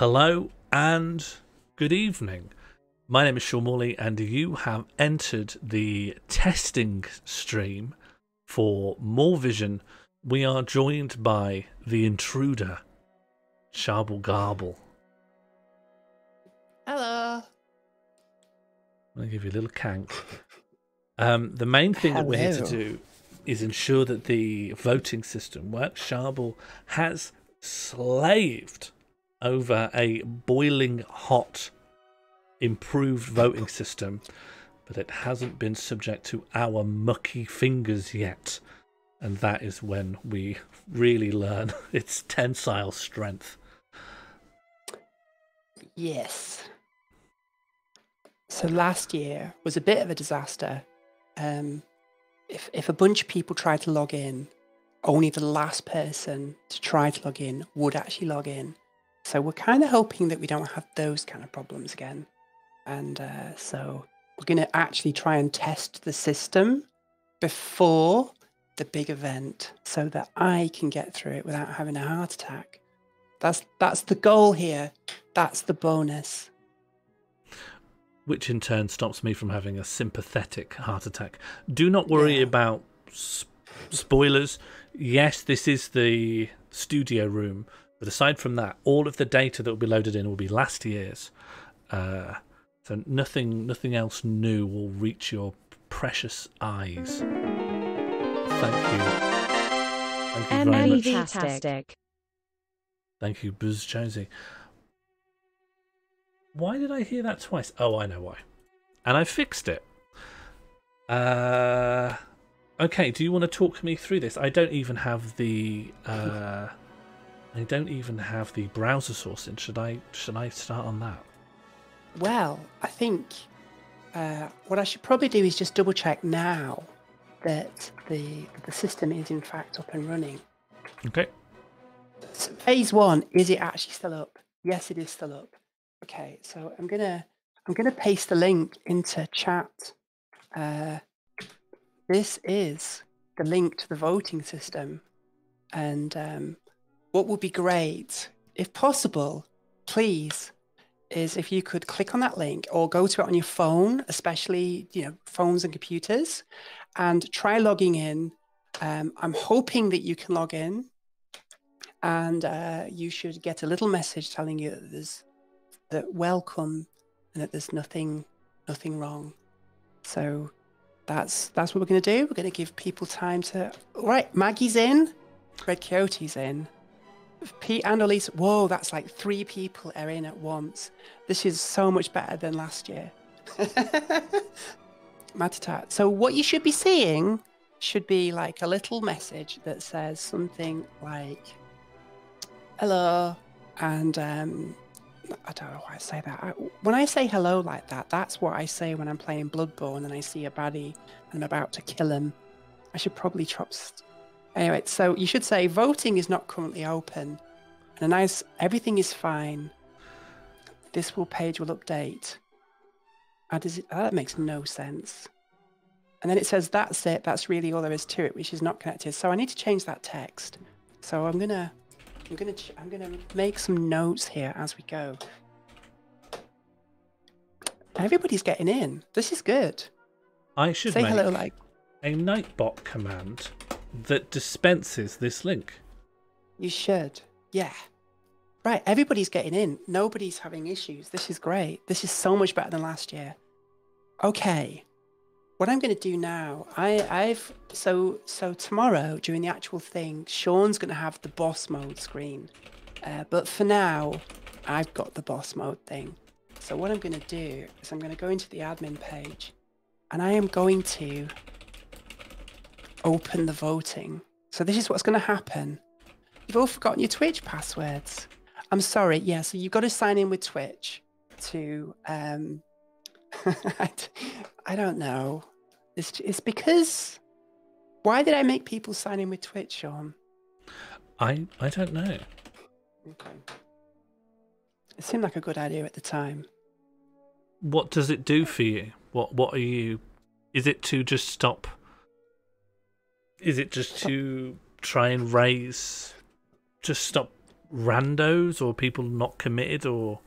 Hello and good evening. My name is Sean Morley and you have entered the testing stream for Morlvision. We are joined by the intruder, Charble Garble. Hello. I'm going to give you a little cank. The main thing that we're here to do is ensure that the voting system works. Charble has slaved over a boiling hot improved voting system, but it hasn't been subject to our mucky fingers yet, and that is when we really learn its tensile strength. Yes. So last year was a bit of a disaster. If a bunch of people tried to log in, only the last person to try to log in would actually log in. So we're kind of hoping that we don't have those kind of problems again. And so we're going to actually try and test the system before the big event so that I can get through it without having a heart attack. That's the goal here. That's the bonus. Which in turn stops me from having a sympathetic heart attack. Do not worry about spoilers. Yes, this is the studio room. But aside from that, all of the data that will be loaded in will be last year's. So nothing else new will reach your precious eyes. Thank you. Thank you very much. Fantastic. Thank you, Buzz Jonesy. Why did I hear that twice? Oh, I know why. And I fixed it. Okay, do you want to talk me through this? I don't even have the browser source in. Should I start on that? Well, I think what I should probably do is just double check now that the system is in fact up and running. Okay. So phase 1, is it actually still up? Yes, it is still up. Okay, so I'm gonna paste the link into chat. This is the link to the voting system, and what would be great, if possible, please, is if you could click on that link or go to it on your phone, especially phones and computers, and try logging in. I'm hoping that you can log in, and you should get a little message telling you that welcome and that there's nothing wrong. So that's what we're going to do. We're going to give people time to. All right, Maggie's in, Red Coyote's in. Pete and Elise, whoa, that's like 3 people are in at once. This is so much better than last year. Matatat. So what you should be seeing should be like a little message that says something like, hello, and I don't know why I say that. When I say hello like that, that's what I say when I'm playing Bloodborne and I see a baddie and I'm about to kill him. I should probably Anyway, so you should say voting is not currently open, and everything is fine. This page will update. That makes no sense. And then it says that's it. That's really all there is to it, which is not connected. So I need to change that text. So I'm gonna make some notes here as we go. Everybody's getting in. This is good. I should say make hello like a Nightbot command that dispenses this link. You should. Yeah. Right, everybody's getting in. Nobody's having issues. This is great. This is so much better than last year. Okay. What I'm going to do now, so tomorrow during the actual thing, Sean's going to have the boss mode screen. But for now, I've got the boss mode thing. So what I'm going to do is I'm going to go into the admin page and I am going to open the voting. So this is what's going to happen. You've all forgotten your Twitch passwords. I'm sorry. Yeah, so you've got to sign in with Twitch to I don't know. It's because why did I make people sign in with Twitch, Sean? I don't know. Okay. It seemed like a good idea at the time. What does it do for you? What are you? Is it to just stop? Is it just to try and raise? Just stop randos or people not committed, or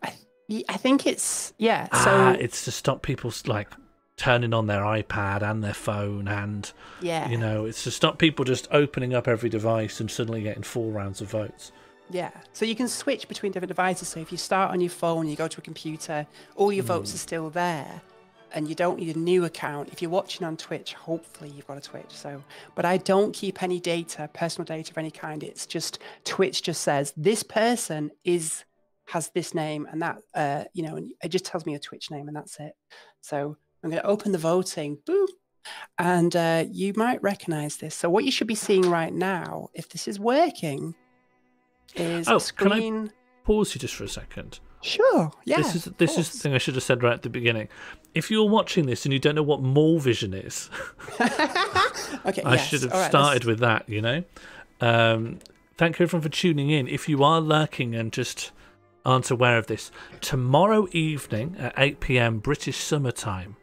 I think it's so it's to stop people like turning on their iPad and their phone, and you know, it's to stop people just opening up every device and suddenly getting 4 rounds of votes. Yeah, so you can switch between different devices. So if you start on your phone, you go to a computer, all your votes are still there, and you don't need a new account. If you're watching on Twitch, hopefully you've got a Twitch. So, but I don't keep any data, personal data of any kind. It's just Twitch just says this person has this name, and that you know, and it just tells me a Twitch name, and that's it. So I'm going to open the voting, boom, and you might recognize this. So what you should be seeing right now, if this is working, is a screen. Can I pause you just for a second? Sure. Yeah. This is the thing I should have said right at the beginning. If you're watching this and you don't know what Morlvision is, okay, I should have started with that. You know. Thank you everyone for tuning in. If you are lurking and just aren't aware of this, tomorrow evening at 8 p.m. British summertime,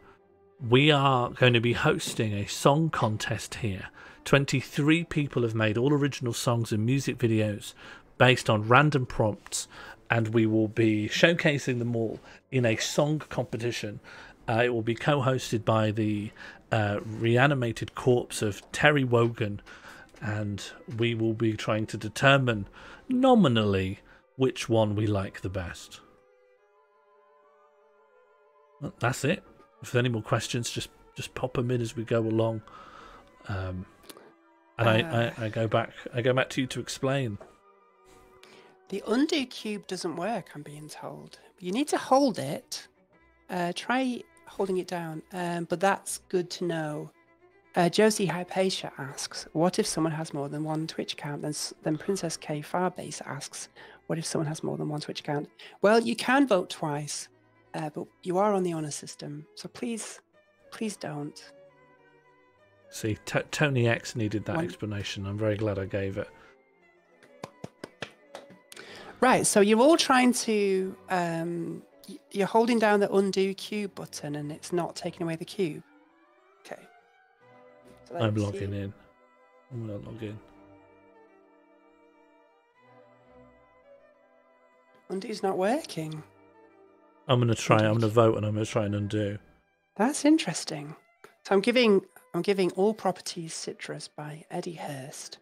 we are going to be hosting a song contest here. 23 people have made all original songs and music videos based on random prompts, and we will be showcasing them all in a song competition. It will be co-hosted by the reanimated corpse of Terry Wogan, and we will be trying to determine nominally which one we like the best. Well, that's it. If there's any more questions, just pop them in as we go along. And I go back to you to explain. The undo cube doesn't work, I'm being told. You need to hold it. Try holding it down. But that's good to know. Josie Hypatia asks, what if someone has more than one Twitch account? Then Princess K Farbase asks, what if someone has more than one Twitch account? Well, you can vote twice, but you are on the honor system. So please don't. See, Tony X needed that explanation. I'm very glad I gave it. Right, so you're all trying to... you're holding down the undo cube button and it's not taking away the cube. Okay. So I'm logging in. I'm going to log in. Undo's not working. I'm going to try. I'm going to vote and I'm going to try and undo. That's interesting. So I'm giving All Properties Citrus by Eddie Hurst.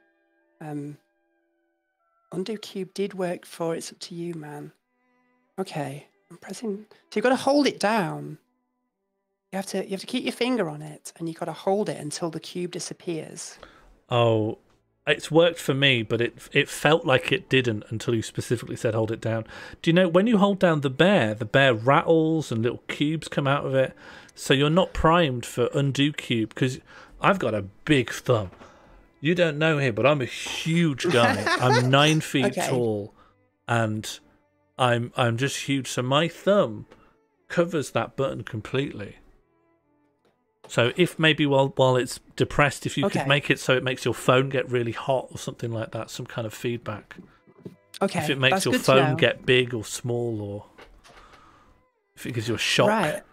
Undo cube did work for It's Up to You, man. Okay, I'm pressing. So you've got to hold it down. You have to keep your finger on it, and you've got to hold it until the cube disappears. Oh, it's worked for me, but it felt like it didn't until you specifically said hold it down. Do you know when you hold down the bear rattles and little cubes come out of it? So you're not primed for undo cube, because I've got a big thumb. You don't know here, but I'm a huge guy. I'm 9 feet tall, and I'm just huge. So my thumb covers that button completely. So if maybe while it's depressed, if you could make it so it makes your phone get really hot or something like that, some kind of feedback. Okay. If it makes your phone get big or small, or if it gives you a shock. Right.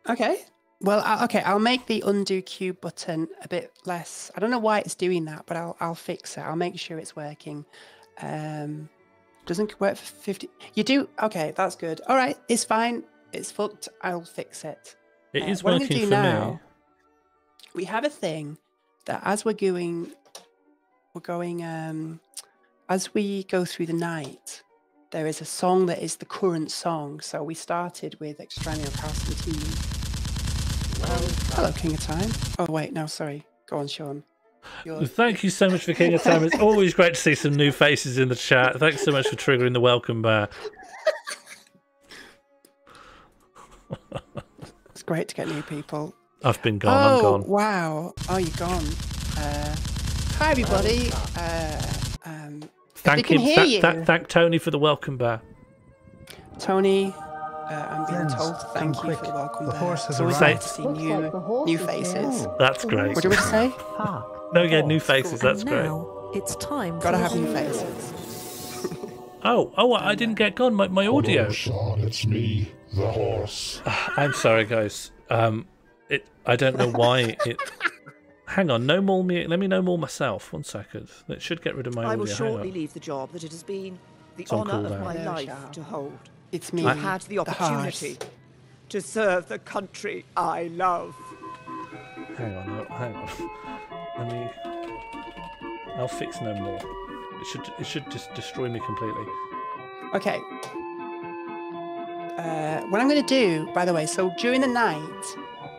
Okay. Well, I'll make the undo cube button a bit less. I don't know why it's doing that, but I'll fix it. I'll make sure it's working. Doesn't work for 50. You do? Okay, that's good. All right, it's fine. It's fucked. I'll fix it. It is working for me. We have a thing that as we're going as we go through the night, there is a song that is the current song. So we started with Extraño Constantine. Hello, King of Time. Oh, wait, no, sorry. Go on, Sean. Thank you so much for King of Time. It's always great to see some new faces in the chat. Thanks so much for triggering the welcome bear. It's great to get new people. I've been gone. I'm gone. Wow. Oh, you're gone. Hi, everybody. Thank Tony for the welcome bear. Tony, I'm being told to thank you for the welcome bear. It's always nice to see new faces. That's great. What do you want to say? No, yeah, new faces. That's great. It's time. Gotta have new faces. I didn't get gone. My audio. Hello, Sean, it's me, the horse. I'm sorry, guys. I don't know why it Hang on, no more me. Let me know more myself. 1 second. That should get rid of my audio. I will Hang shortly on. leave the job that it has been the It's on honour of cooldown. my Hello, life Charble. to hold. It's me. I had the heart. opportunity to serve the country I love. Hang on. Hang on. Let me. I'll fix no more. It should just destroy me completely. Okay. What I'm going to do, by the way, so during the night,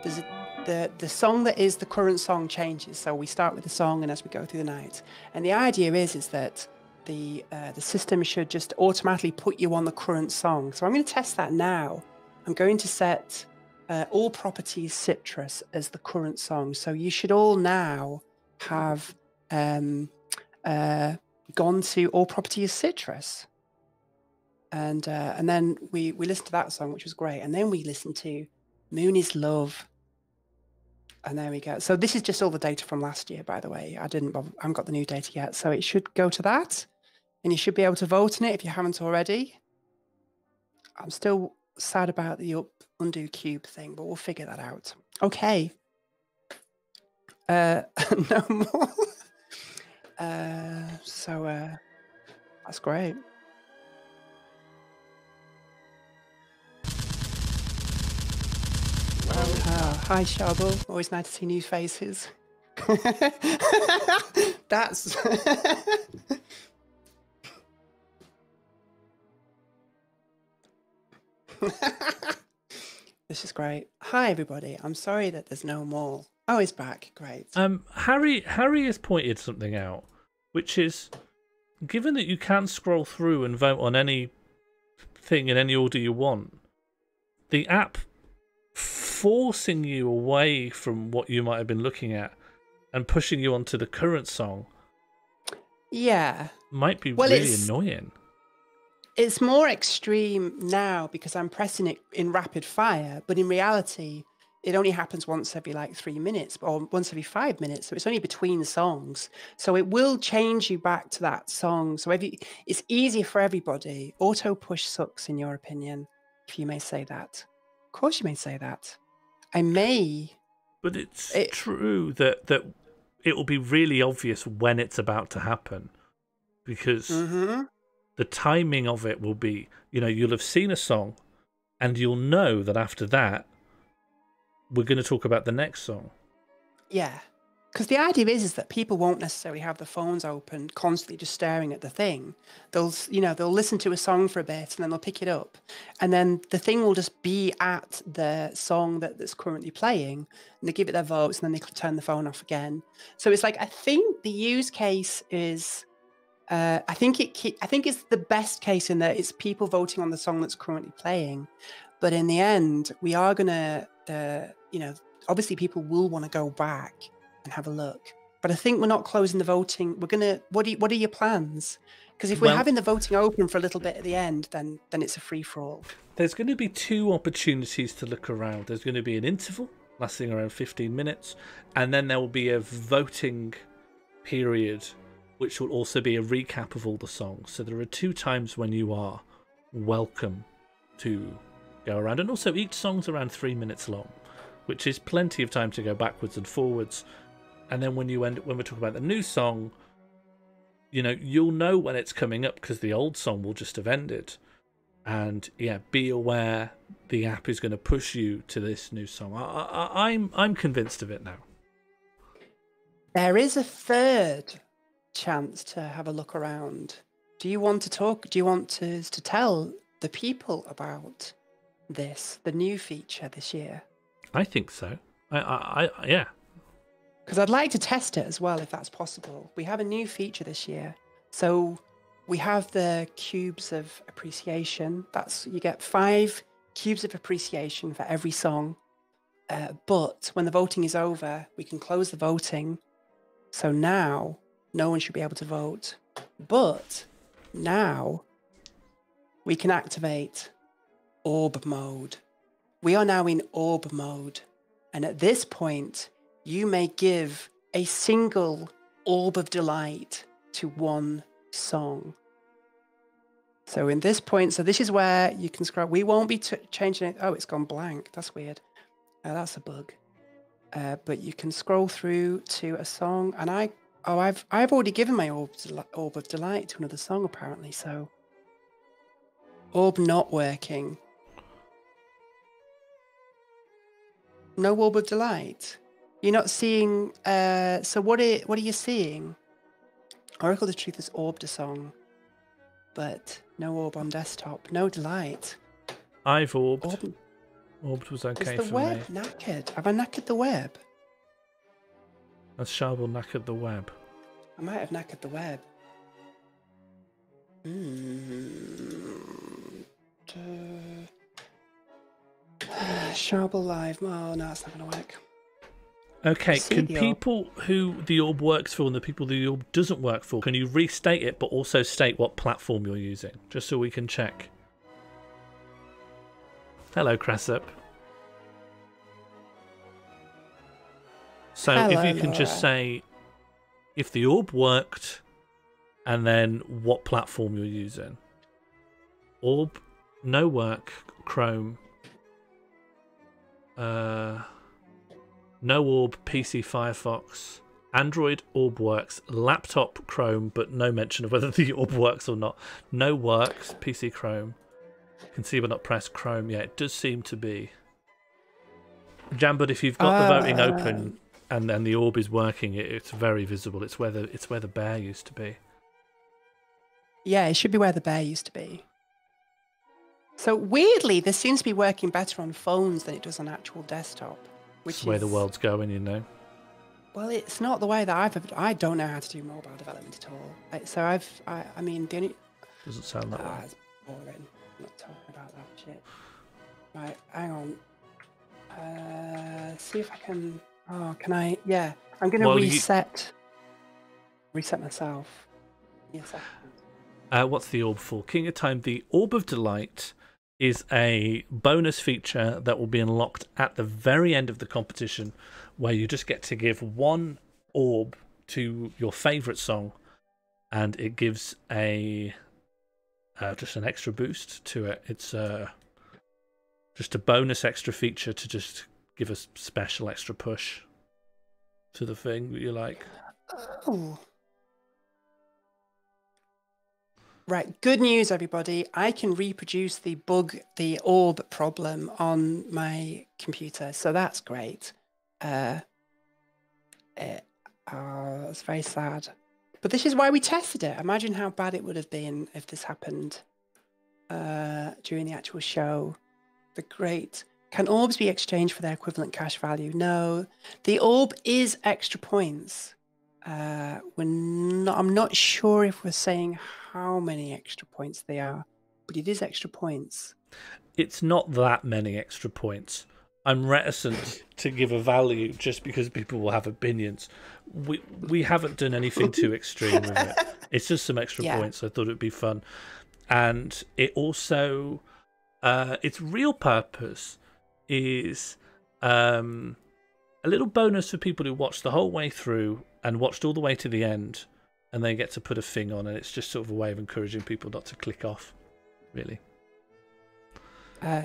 there's the song that is the current song changes. So we start with the song, and as we go through the night, and the idea is that the system should just automatically put you on the current song. So I'm going to test that now. I'm going to set all properties citrus as the current song. So you should all now have gone to all properties citrus. And then we listened to that song, which was great. And then we listened to Moon is Love. And there we go. So this is just all the data from last year, by the way. I haven't got the new data yet. So it should go to that. And you should be able to vote in it if you haven't already. I'm still sad about the undo cube thing, but we'll figure that out. Okay. No more. That's great. Hi, Charble. Always nice to see new faces. That's... This is great. Hi, everybody. I'm sorry that there's no more. Oh, he's back. Great. Harry has pointed something out, which is, given that you can scroll through and vote on any thing in any order you want, the app forcing you away from what you might have been looking at and pushing you onto the current song, might be really annoying. It's more extreme now because I'm pressing it in rapid fire, but in reality, it only happens once every 3 minutes or once every 5 minutes. So it's only between songs. So it will change you back to that song. So it's easier for everybody. Auto push sucks, in your opinion, if you may say that. Of course you may say that. I may. But it's true that it will be really obvious when it's about to happen, because the timing of it will be, you'll have seen a song and you'll know that after that, we're going to talk about the next song. Yeah. Because the idea is that people won't necessarily have the phones open, constantly just staring at the thing. They'll listen to a song for a bit and then they'll pick it up. And then the thing will just be at the song that's currently playing, and they give it their votes, and then they turn the phone off again. So it's I think the use case is, I think it's the best case in that it's people voting on the song that's currently playing. But in the end, we are going to, obviously people will want to go back and have a look. But I think we're not closing the voting. We're going to, what are your plans? Because if we're having the voting open for a little bit at the end, then it's a free-for-all. There's going to be 2 opportunities to look around. There's going to be an interval lasting around 15 minutes, and then there will be a voting period, which will also be a recap of all the songs. So there are 2 times when you are welcome to go around. And also each song's around 3 minutes long, which is plenty of time to go backwards and forwards. And then when we're talking about the new song, you'll know when it's coming up because the old song will just have ended. And be aware the app is going to push you to this new song. I'm convinced of it now. There is a third chance to have a look around. Do you want to talk? Do you want to tell the people about this, the new feature this year? I think so. Yeah. Because I'd like to test it as well, if that's possible. We have a new feature this year. So we have the cubes of appreciation. You get 5 cubes of appreciation for every song. But when the voting is over, we can close the voting. So now no one should be able to vote. But now we can activate Orb Mode. We are now in Orb Mode. And at this point, you may give a single Orb of Delight to one song. So in this point, so this is where you can scroll. We won't be changing it. Oh, it's gone blank. That's weird. That's a bug. but you can scroll through to a song, and I've already given my Orb of Delight to another song apparently. So Orb not working. No Orb of Delight. You're not seeing. So what are you seeing? Oracle of the Truth has orbed a song, but no orb on desktop. No delight. I've orbed. Orbed was okay for me. Is the web knackered? Have I knackered the web? Has Charble knackered the web? I might have knackered the web. Charble live. Oh no, it's not going to work. Okay, can people who the orb works for and the people the orb doesn't work for, can you restate it but also state what platform you're using, just so we can check? Hello, Cressup. So Hello, if you can just say if the orb worked and then what platform you're using. Orb, no work, Chrome. No Orb, PC Firefox, Android Orb works, laptop Chrome, but no mention of whether the Orb works or not. No works, PC Chrome. You can see but not press Chrome. Yeah, it does seem to be. Jambers, if you've got the voting open and then the Orb is working, it's very visible. It's where the bear used to be. Yeah, it should be where the bear used to be. So weirdly, this seems to be working better on phones than it does on actual desktop. Which is where the world's going, you know. Well, it's not the way that I don't know how to do mobile development at all. So I mean, the only... Doesn't sound that way. It's boring. I'm not talking about that shit. Right, hang on. See if I can... Oh, can I... Yeah, I'm going to reset myself. Yes, what's the orb for? King of Time, the Orb of Delight is a bonus feature that will be unlocked at the very end of the competition, where you just get to give one orb to your favourite song, and it gives just an extra boost to it. It's just a bonus extra feature to just give a special extra push to the thing that you like. Oh. Right, good news, everybody. I can reproduce the orb problem on my computer, so that's great. It's very sad. But this is why we tested it. Imagine how bad it would have been if this happened during the actual show. Can orbs be exchanged for their equivalent cash value? No. The orb is extra points. I'm not sure if we're saying how many extra points they are, but it is extra points. It's not that many extra points. I'm reticent to give a value just because people will have opinions. We haven't done anything too extreme with it. It's just some extra points. I thought it'd be fun. And it also, its real purpose is a little bonus for people who watched the whole way through and watched all the way to the end, and they get to put a thing on, and it's just sort of a way of encouraging people not to click off, really.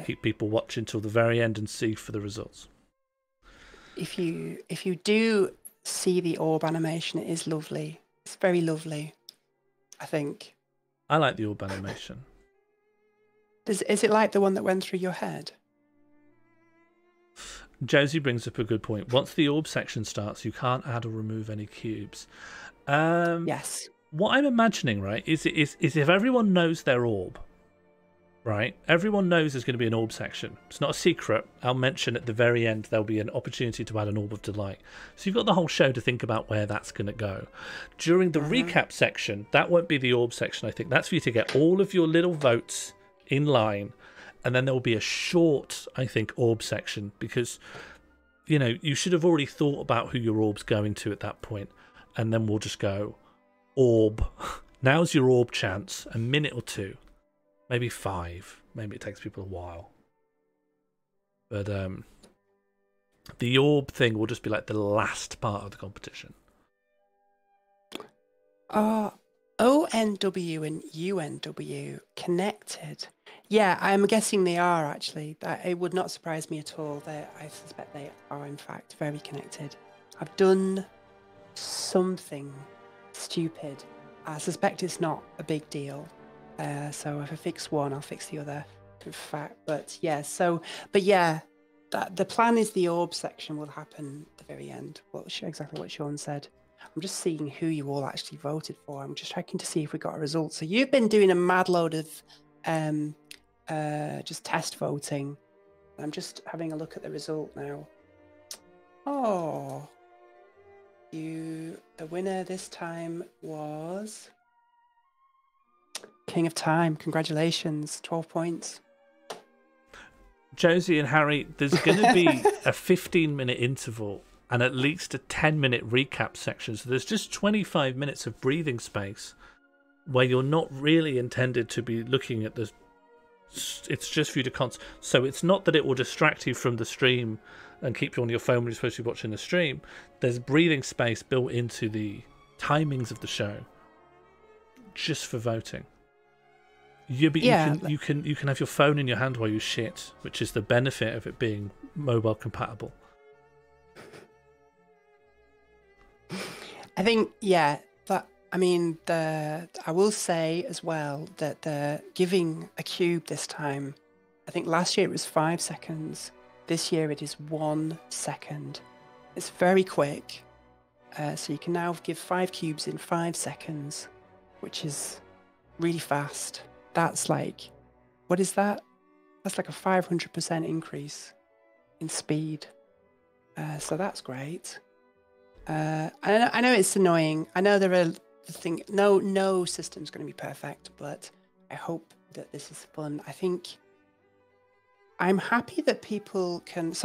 Keep people watching till the very end and see for the results. If you do see the orb animation, it is lovely. It's very lovely, I think. I like the orb animation. Is it like the one that went through your head? Josie brings up a good point. Once the orb section starts, you can't add or remove any cubes. Yes. What I'm imagining, right, is if everyone knows their orb, right? Everyone knows there's going to be an orb section. It's not a secret. I'll mention at the very end there'll be an opportunity to add an Orb of Delight. So you've got the whole show to think about where that's going to go. During the recap section, that won't be the orb section, I think. That's for you to get all of your little votes in line. And then there will be a short, I think, orb section, because, you know, you should have already thought about who your orb's going to at that point. And then we'll just go, orb. Now's your orb chance. A minute or two. Maybe 5. Maybe it takes people a while. But the orb thing will just be like the last part of the competition. Are ONW and UNW connected? Yeah, I'm guessing they are actually. It would not surprise me at all. I suspect they are in fact very connected. I've done something stupid. I suspect it's not a big deal. So if I fix one, I'll fix the other. In fact, but yeah. The plan is the orb section will happen at the very end. Exactly what Sean said. I'm just seeing who you all actually voted for. I'm just checking to see if we got a result. So you've been doing a mad load of just test voting. I'm just having a look at the result now. Oh, the winner this time was King of Time. Congratulations, 12 points. Josie and Harry, there's going to be a 15-minute interval and at least a 10-minute recap section. So there's just 25 minutes of breathing space where you're not really intended to be looking at the... It's just for you to so it's not that it will distract you from the stream and keep you on your phone when you're supposed to be watching the stream. There's breathing space built into the timings of the show just for voting. You can have your phone in your hand while you shit, which is the benefit of it being mobile compatible. I think, yeah, but I mean, I will say as well that the giving a cube this time, I think last year it was 5 seconds. This year it is 1 second. It's very quick. So you can now give 5 cubes in 5 seconds, which is really fast. That's like, what is that? That's like a 500% increase in speed. So that's great. I know it's annoying. I know there are no system's going to be perfect, but I hope that this is fun. I think I'm happy that people can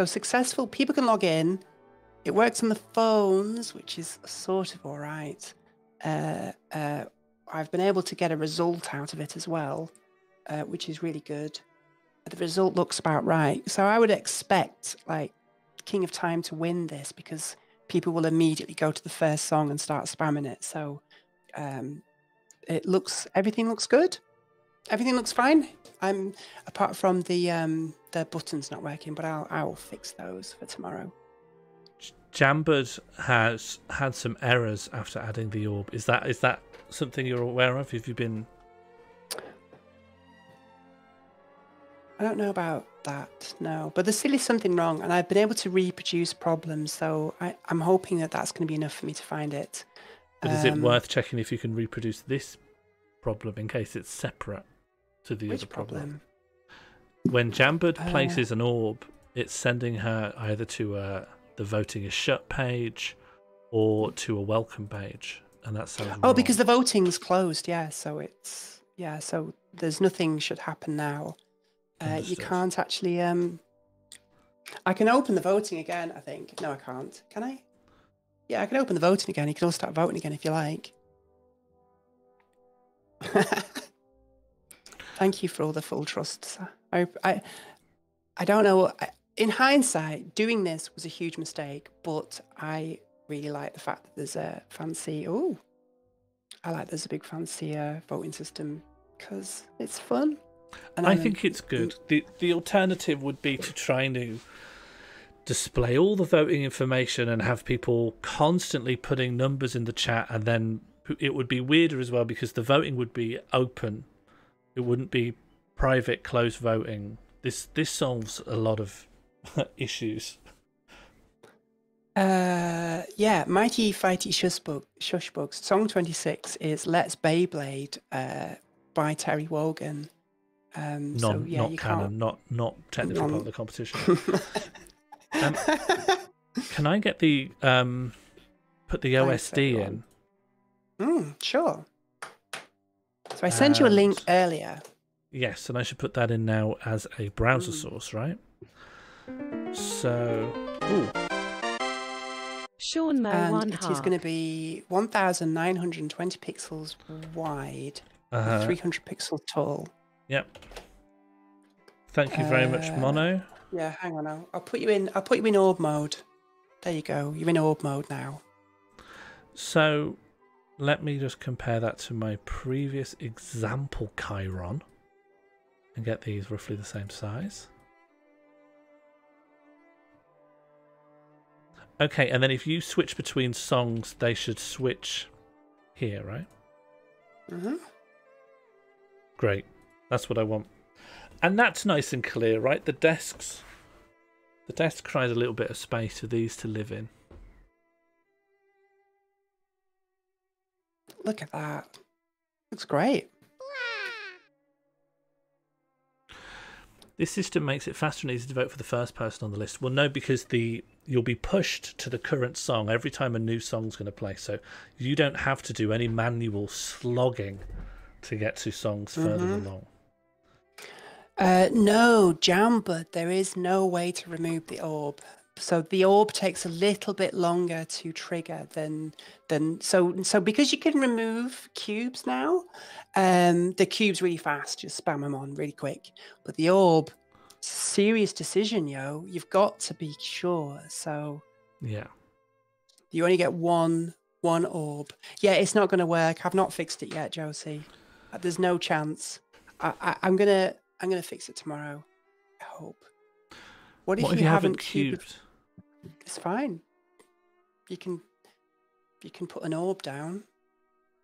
log in. It works on the phones, which is sort of all right. I've been able to get a result out of it as well, which is really good. The result looks about right. So I would expect like King of Time to win this because people will immediately go to the first song and start spamming it. So everything looks good. Everything looks fine. Apart from the buttons not working, but I'll fix those for tomorrow. Jambers has had some errors after adding the orb. Is that something you're aware of? Have you been... I don't know about that, no. But there's still something wrong, and I've been able to reproduce problems, so I'm hoping that that's going to be enough for me to find it. But is it worth checking if you can reproduce this problem in case it's separate to the other problem? When Jambers places an orb, it's sending her either to the voting is shut page or to a welcome page, and that's wrong. Because the voting's closed, so there's nothing should happen now. You can't actually I can open the voting again, I think. No, I can't. Can I? Yeah, I can open the voting again. You can all start voting again if you like. Thank you for all the full trust. I don't know. In hindsight, doing this was a huge mistake, but I really like the fact that there's a fancy... there's a big fancy voting system because it's fun. And I think it's good. The alternative would be to try to display all the voting information and have people constantly putting numbers in the chat, and then it would be weirder as well because the voting would be open. It wouldn't be private, closed voting. This solves a lot of issues. Mighty Fighty Shushbugs. Song 26 is Let's Beyblade by Terry Wogan. Not canon, not technical part of the competition. Can I get the put the OSD in? Sure. So I sent you a link earlier. Yes, and I should put that in now as a browser source, right? So, Sean Mo and it is going to be 1,920 pixels wide, 300 pixels tall. Yep. Thank you very much, Mono. Yeah, hang on. I'll put you in Orb Mode. There you go. You're in Orb Mode now. So, let me just compare that to my previous example, Chiron. and get these roughly the same size. Okay, and then if you switch between songs, they should switch here, right? Mm-hmm. Great. That's what I want. And that's nice and clear, right? The desk tries a little bit of space for these to live in. Look at that. Looks great. This system makes it faster and easier to vote for the first person on the list. Well, no, because you'll be pushed to the current song every time a new song's going to play. So you don't have to do any manual slogging to get to songs further along. No, Jambers, there is no way to remove the orb. So the orb takes a little bit longer to trigger than so because you can remove cubes now, the cube's really fast, just spam them on really quick. But the orb, serious decision, yo. You've got to be sure. So yeah, you only get one orb. Yeah, it's not going to work. I've not fixed it yet, Josie. There's no chance. I'm gonna fix it tomorrow. I hope. What if you haven't cubed? It's fine. You can put an orb down.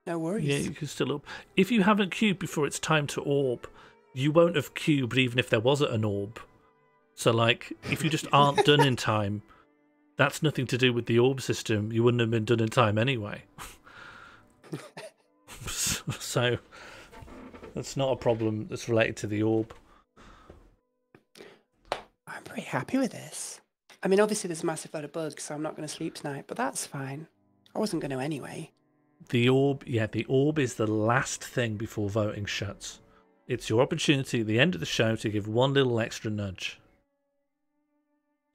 No worries. Yeah, you can still orb. If you haven't cubed before it's time to orb, you won't have cubed even if there wasn't an orb. So, like, if you just aren't done in time, that's nothing to do with the orb system. You wouldn't have been done in time anyway. So, that's not a problem that's related to the orb. I'm pretty happy with this. I mean, obviously there's a massive load of bugs, so I'm not going to sleep tonight, but that's fine. I wasn't going to anyway. The orb is the last thing before voting shuts. It's your opportunity at the end of the show to give one little extra nudge.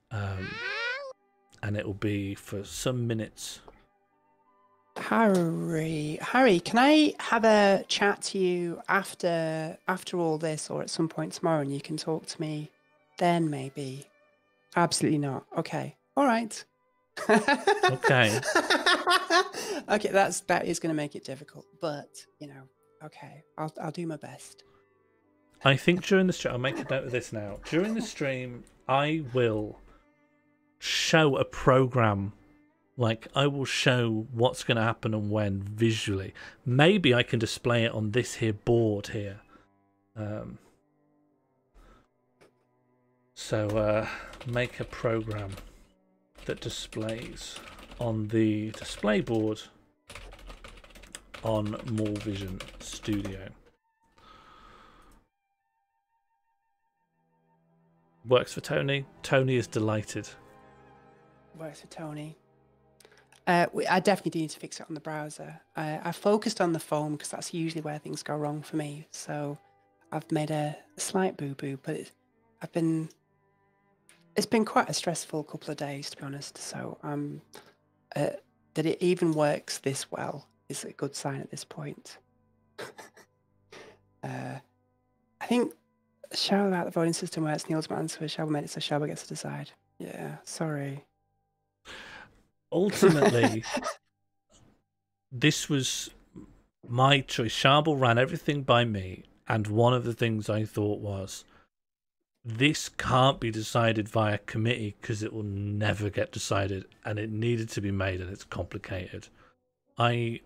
And it will be for some minutes. Harry, can I have a chat to you after all this or at some point tomorrow and you can talk to me then maybe? Absolutely not. Okay. All right. Okay. Okay, that is going to make it difficult, but okay, I'll do my best. I think during the stream, I'll make a note of this now. During the stream, I will show a program. Like, I will show what's going to happen and when visually. Maybe I can display it on this here board here. So make a program that displays on the display board on Morlvision Studio. Works for Tony. Tony is delighted. Works for Tony. I definitely do need to fix it on the browser. I focused on the phone because that's usually where things go wrong for me. So I've made a slight boo-boo, but it's been quite a stressful couple of days, to be honest. So that it even works this well is a good sign at this point. I think Charble about the voting system works. Neil's answer for Charble made it so Charble gets to decide. Yeah, sorry. Ultimately, this was my choice. Charble ran everything by me, and one of the things I thought was, this can't be decided via committee because it will never get decided, and it needed to be made, and it's complicated. I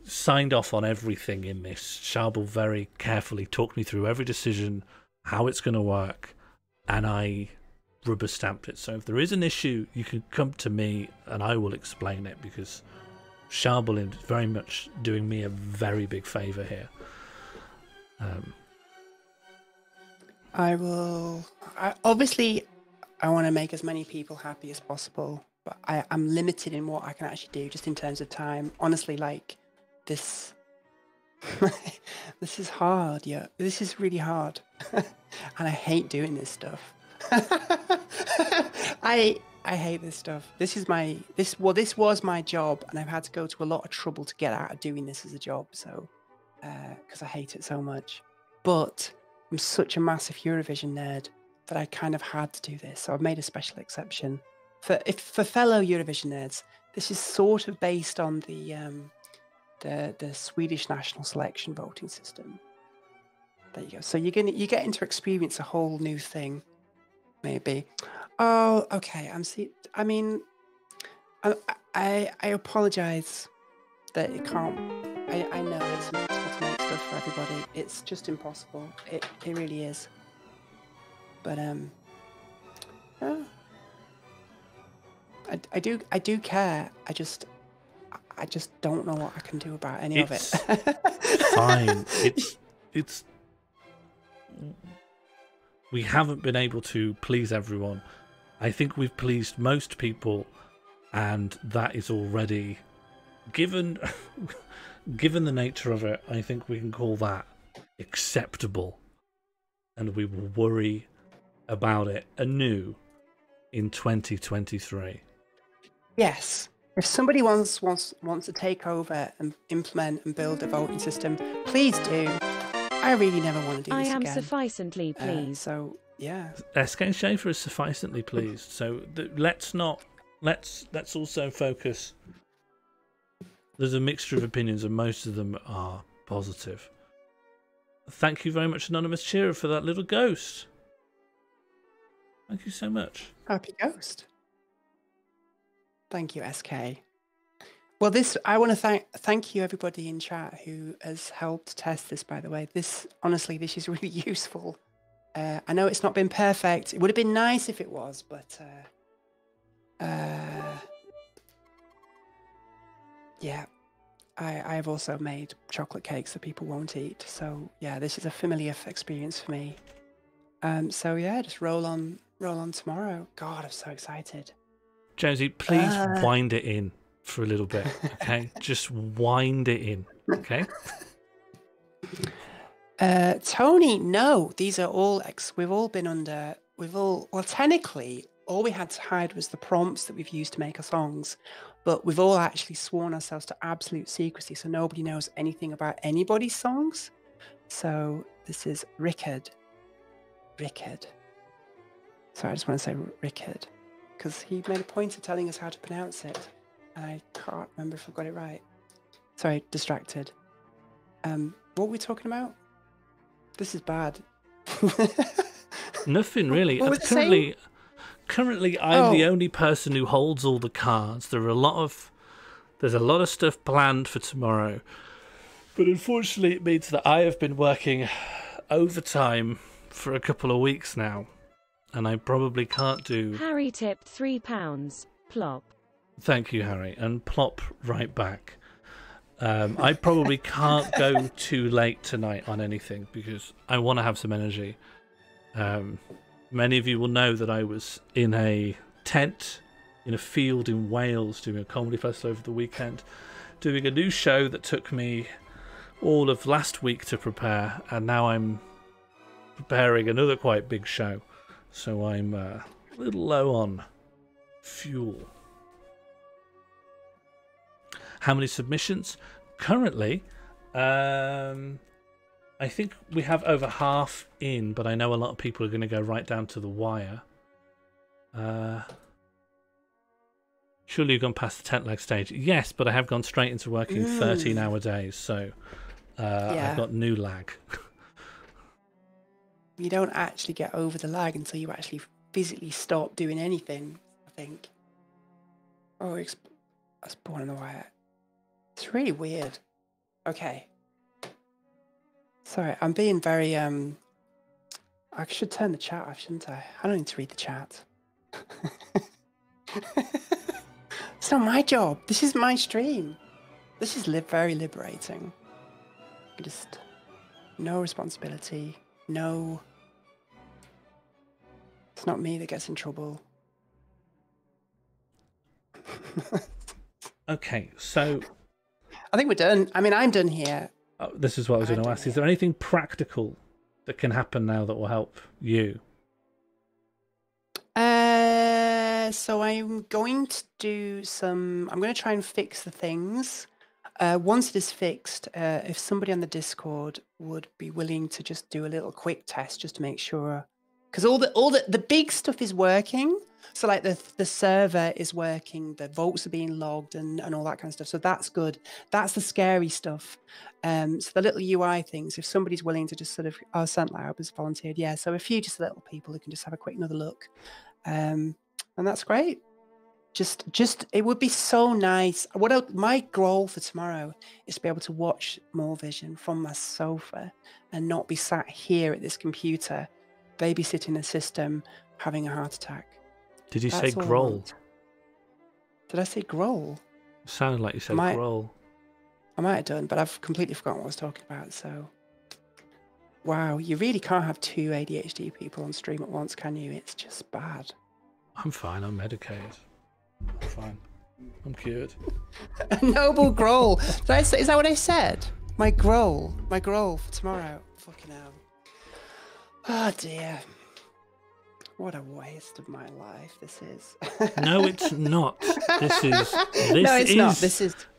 signed off on everything in this. Charble very carefully talked me through every decision, how it's going to work, and I rubber stamped it. So if there is an issue, you can come to me and I will explain it, because Charble is very much doing me a very big favour here. Obviously, I want to make as many people happy as possible, but I'm limited in what I can actually do, just in terms of time. Honestly, like this, this is hard. Yeah, this is really hard, and I hate doing this stuff. I hate this stuff. This was my job, and I've had to go to a lot of trouble to get out of doing this as a job. So, because I hate it so much, but I'm such a massive Eurovision nerd that I kind of had to do this. So I've made a special exception for fellow Eurovision nerds. This is sort of based on the Swedish national selection voting system. There you go. So you're getting to experience a whole new thing, maybe. Oh, okay. I mean, I apologize that it can't. I know it's impossible to make stuff for everybody. It's just impossible. It really is. But oh, I do care. I just don't know what I can do about any of it. Fine. It's we haven't been able to please everyone. I think we've pleased most people, and that is already given the nature of it. I think we can call that acceptable, and we will worry about it anew in 2023. Yes. If somebody wants to take over and implement and build a voting system, please do. I really never want to do this again. I am sufficiently pleased. So yeah. SK and Schaefer is sufficiently pleased. So let's also focus. There's a mixture of opinions, and most of them are positive. Thank you very much, Anonymous Cheerer, for that little ghost. Thank you so much. Happy ghost. Thank you, SK. Well, I want to thank you, everybody in chat who has helped test this, by the way. Honestly, this is really useful. I know it's not been perfect. It would have been nice if it was, but yeah. I've also made chocolate cakes that people won't eat. So yeah, this is a familiar experience for me. So yeah, just roll on tomorrow. God, I'm so excited. Jonesy, please wind it in for a little bit, okay? Just wind it in, okay? Tony, no, these are all well, technically, all we had to hide was the prompts that we've used to make our songs, but we've all actually sworn ourselves to absolute secrecy, so nobody knows anything about anybody's songs. So this is Rickard. So I just want to say Rickard, because he made a point of telling us how to pronounce it, and I can't remember if I got it right. Sorry, distracted. What were we talking about? This is bad. Nothing really. Currently, I'm the only person who holds all the cards. There's a lot of stuff planned for tomorrow, but unfortunately, it means that I have been working overtime for a couple of weeks now, and I probably can't do. Harry tipped £3. Plop. Thank you, Harry, and plop right back. I probably can't go too late tonight on anything because I want to have some energy. Many of you will know that I was in a tent in a field in Wales doing a comedy festival over the weekend, doing a new show that took me all of last week to prepare, and now I'm preparing another quite big show, so I'm a little low on fuel. How many submissions? Currently, I think we have over half in, but I know a lot of people are going to go right down to the wire. Surely you've gone past the tent leg stage. Yes, but I have gone straight into working 13-hour days, so I've got new lag. You don't actually get over the lag until you actually physically stop doing anything, I think. Oh, that's born on the wire. It's really weird. Okay. Sorry, I'm being very, I should turn the chat off, shouldn't I? I don't need to read the chat. It's not my job. This is my stream. This is very liberating. Just no responsibility. No. It's not me that gets in trouble. Okay, so I think we're done. I mean, I'm done here. Oh, this is what I was going to ask. Is there anything practical that can happen now that will help you? So I'm going to do some. I'm going to try and fix the things. Once it is fixed, if somebody on the Discord would be willing to just do a little quick test just to make sure because all the big stuff is working. So like the server is working, the votes are being logged and all that kind of stuff. So that's good. That's the scary stuff. So the little UI things, if somebody's willing to just sort of, Santlaub has volunteered. Yeah. So a few just little people who can just have a quick another look. And that's great. Just it would be so nice. My goal for tomorrow is to be able to watch Morlvision from my sofa and not be sat here at this computer, babysitting a system, having a heart attack. Did you say growl? Did I say growl? It sounded like you said growl. I might have done, but I've completely forgotten what I was talking about. So, wow, you really can't have two ADHD people on stream at once, can you? It's just bad. I'm fine. I'm medicated. I'm fine. I'm cured. A noble growl. Is that what I said? My growl for tomorrow. Fucking hell. Oh dear. What a waste of my life this is. No, it's not.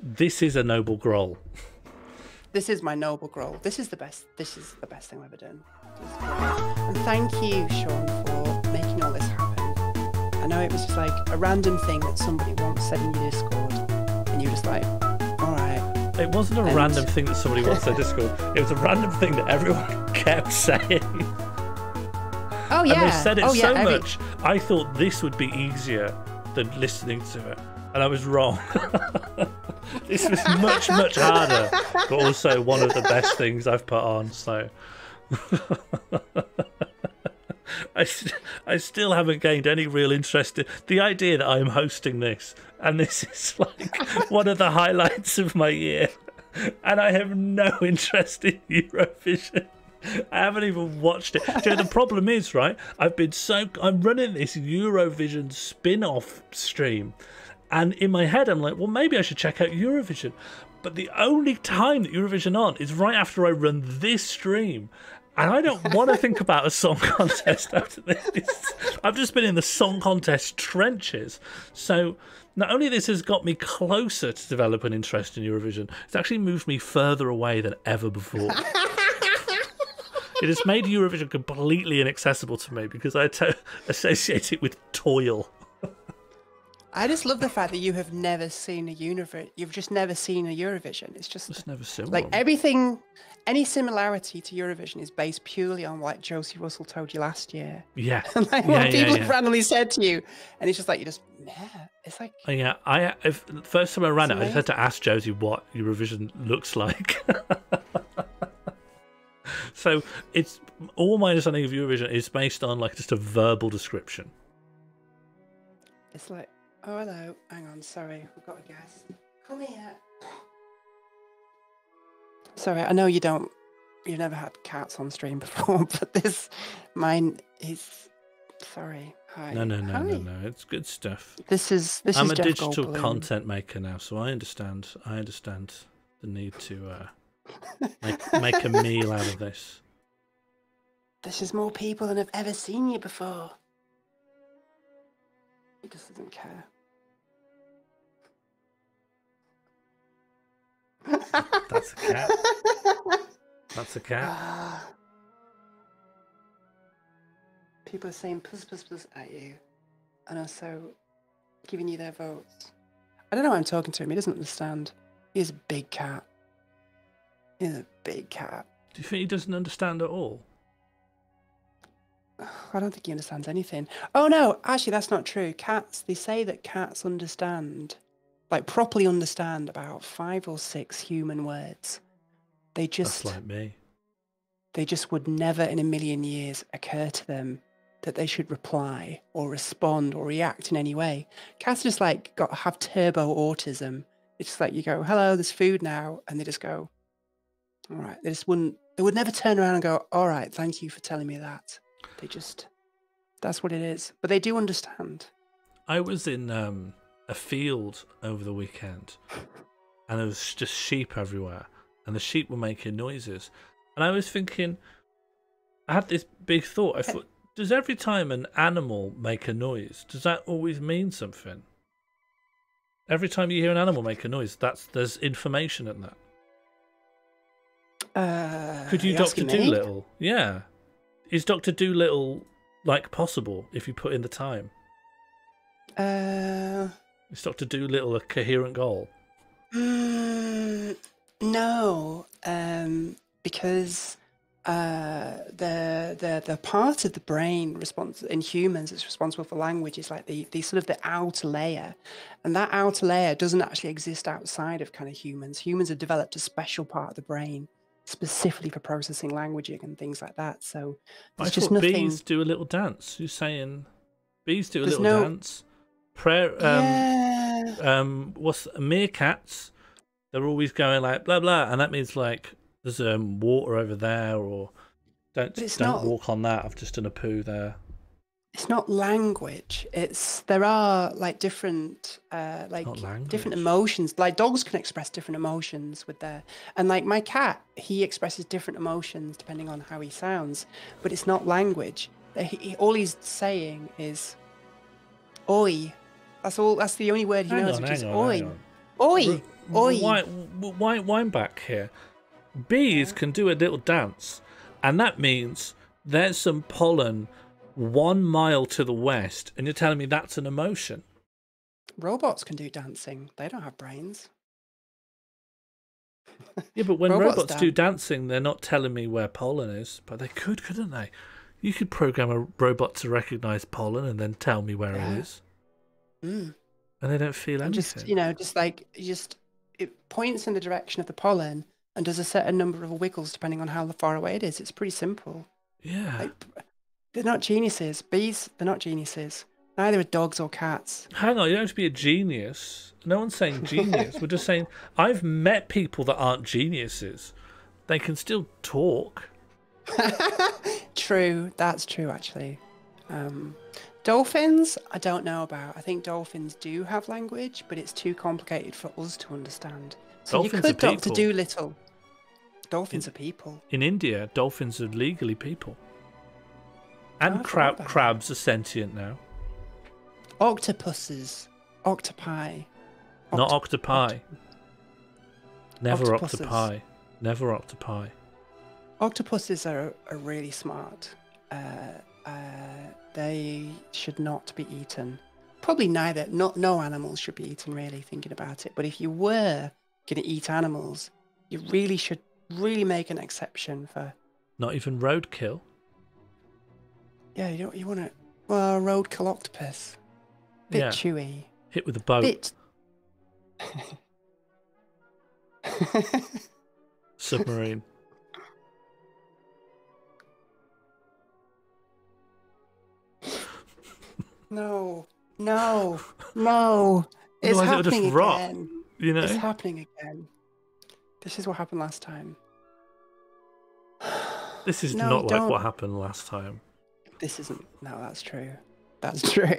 This is a noble growl. This is my noble growl. This is the best thing I've ever done. And thank you, Sean, for making all this happen. I know it was just like a random thing that somebody once said in your Discord, and you were just like, all right. It wasn't a random thing that somebody once said in Discord. It was a random thing that everyone kept saying. Oh yeah. And they said it so much, I thought this would be easier than listening to it. And I was wrong. This was much, much harder, but also one of the best things I've put on, so... I still haven't gained any real interest in the idea that I'm hosting this, and this is like one of the highlights of my year, and I have no interest in Eurovision. I haven't even watched it. You know, the problem is, right, I'm running this Eurovision spin-off stream, and in my head I'm like, well, maybe I should check out Eurovision. But the only time that Eurovision on is right after I run this stream. And I don't want to think about a song contest after this. I've just been in the song contest trenches. So not only this has got me closer to develop an interest in Eurovision, it's actually moved me further away than ever before. It has made Eurovision completely inaccessible to me because I associate it with toil. I just love the fact that you have never seen a Eurovision. You've just never seen a Eurovision. It's just never seen like one. Everything, any similarity to Eurovision is based purely on what Josie Russell told you last year. Yeah. And like what people have randomly said to you, and it's just like it's like. Yeah, the first time I ran it, I just had to ask Josie what Eurovision looks like. So it's all my understanding of Eurovision is based on like just a verbal description. It's like, oh hello, hang on, sorry, we've got a guest. Come here. Sorry, I know you've never had cats on stream before, but mine is. Sorry, hi. No, it's good stuff. I'm a digital content maker now, so I understand the need to make a meal out of this. This is more people than have ever seen you before. He just doesn't care. That's a cat. That's a cat. People are saying plus plus plus at you, and also giving you their votes. I don't know why I'm talking to him. He doesn't understand. He's a big cat. He's a big cat. Do you think he doesn't understand at all? I don't think he understands anything. Oh no, actually that's not true. They say that cats understand, like properly understand about 5 or 6 human words. That's like me. They just would never in a million years occur to them that they should reply or respond or react in any way. Cats just like have turbo autism. It's just like you go, hello, there's food now, and they just go, all right. They would never turn around and go, all right, thank you for telling me that. That's what it is. But they do understand. I was in a field over the weekend, and there was just sheep everywhere, and the sheep were making noises. And I was thinking, I had this big thought. I thought, does every time an animal make a noise, does that always mean something? Every time you hear an animal make a noise, there's information in that. Could you Dr. Dolittle? Yeah. Is Dr. Dolittle like possible if you put in the time? Is Dr. Dolittle a coherent goal? No, because the part of the brain in humans that's responsible for language is like the sort of the outer layer, and that outer layer doesn't actually exist outside of kind of humans. Humans have developed a special part of the brain specifically for processing languaging and things like that. So I there's just thought nothing. bees do a little dance. Who's saying bees do a There's little no- dance? Prayer. Yeah. What's meerkats? They're always going like blah blah, and that means like there's water over there, or But it's don't not- walk on that. I've just done a poo there. It's not language. There are like different Not language. different emotions. Like dogs can express different emotions with and like my cat, he expresses different emotions depending on how he sounds. But it's not language. All he's saying is "oi." That's all. That's the only word he knows, which is "oi." Oi, oi. Wind back here. Bees can do a little dance, and that means there's some pollen 1 mile to the west, and you're telling me that's an emotion? Robots can do dancing. They don't have brains. Yeah, but when Robots robots do dancing, they're not telling me where pollen is. But they could, couldn't they? You could program a robot to recognize pollen and then tell me where it is. Mm. And they don't feel And anything. it points in the direction of the pollen and does a certain number of wiggles depending on how far away it is. It's pretty simple. Yeah. Like, they're not geniuses. Bees, they're not geniuses. Neither are dogs or cats. Hang on, you don't have to be a genius. No one's saying genius. We're just saying I've met people that aren't geniuses. They can still talk. True, that's true actually. Dolphins, I don't know about. I think dolphins do have language, but it's too complicated for us to understand. So Dolphins you are could Dr. people. Dolittle. Dolphins are people. In India, dolphins are legally people. And I forgot about crabs are sentient now. Octopuses. Octopi. Not octopi. Never Octopuses. octopi. Never octopi. Octopuses are really smart. They should not be eaten. Probably neither. No animals should be eaten, really, thinking about it. But if you were going to eat animals, you really should make an exception for... Not even roadkill. Yeah, you want to... Well, roadkill octopus. Bit Yeah. chewy. Hit with a boat. Bit... Submarine. No. It's Otherwise it would happening just rot, again. You know? It's happening again. This is what happened last time. This is No, not like don't. what happened last time. This isn't... No, that's true. That's true.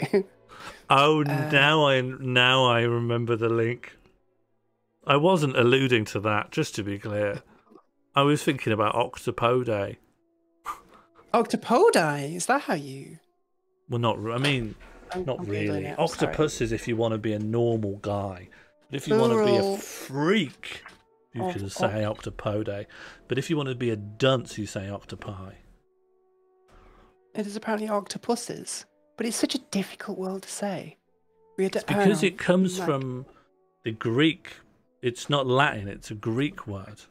Oh, now I remember the link. I wasn't alluding to that, just to be clear. I was thinking about Octopodi. Octopodi? Is that how you... Well, not I'm really. Googling it, I'm sorry. Octopuses if you want to be a normal guy. But if you want to be a Plural freak, you of can say Octopodi. But if you want to be a dunce, you say octopi. It is apparently octopuses. But it's such a difficult word to say. It's because it comes from the Greek. It's not Latin, it's a Greek word.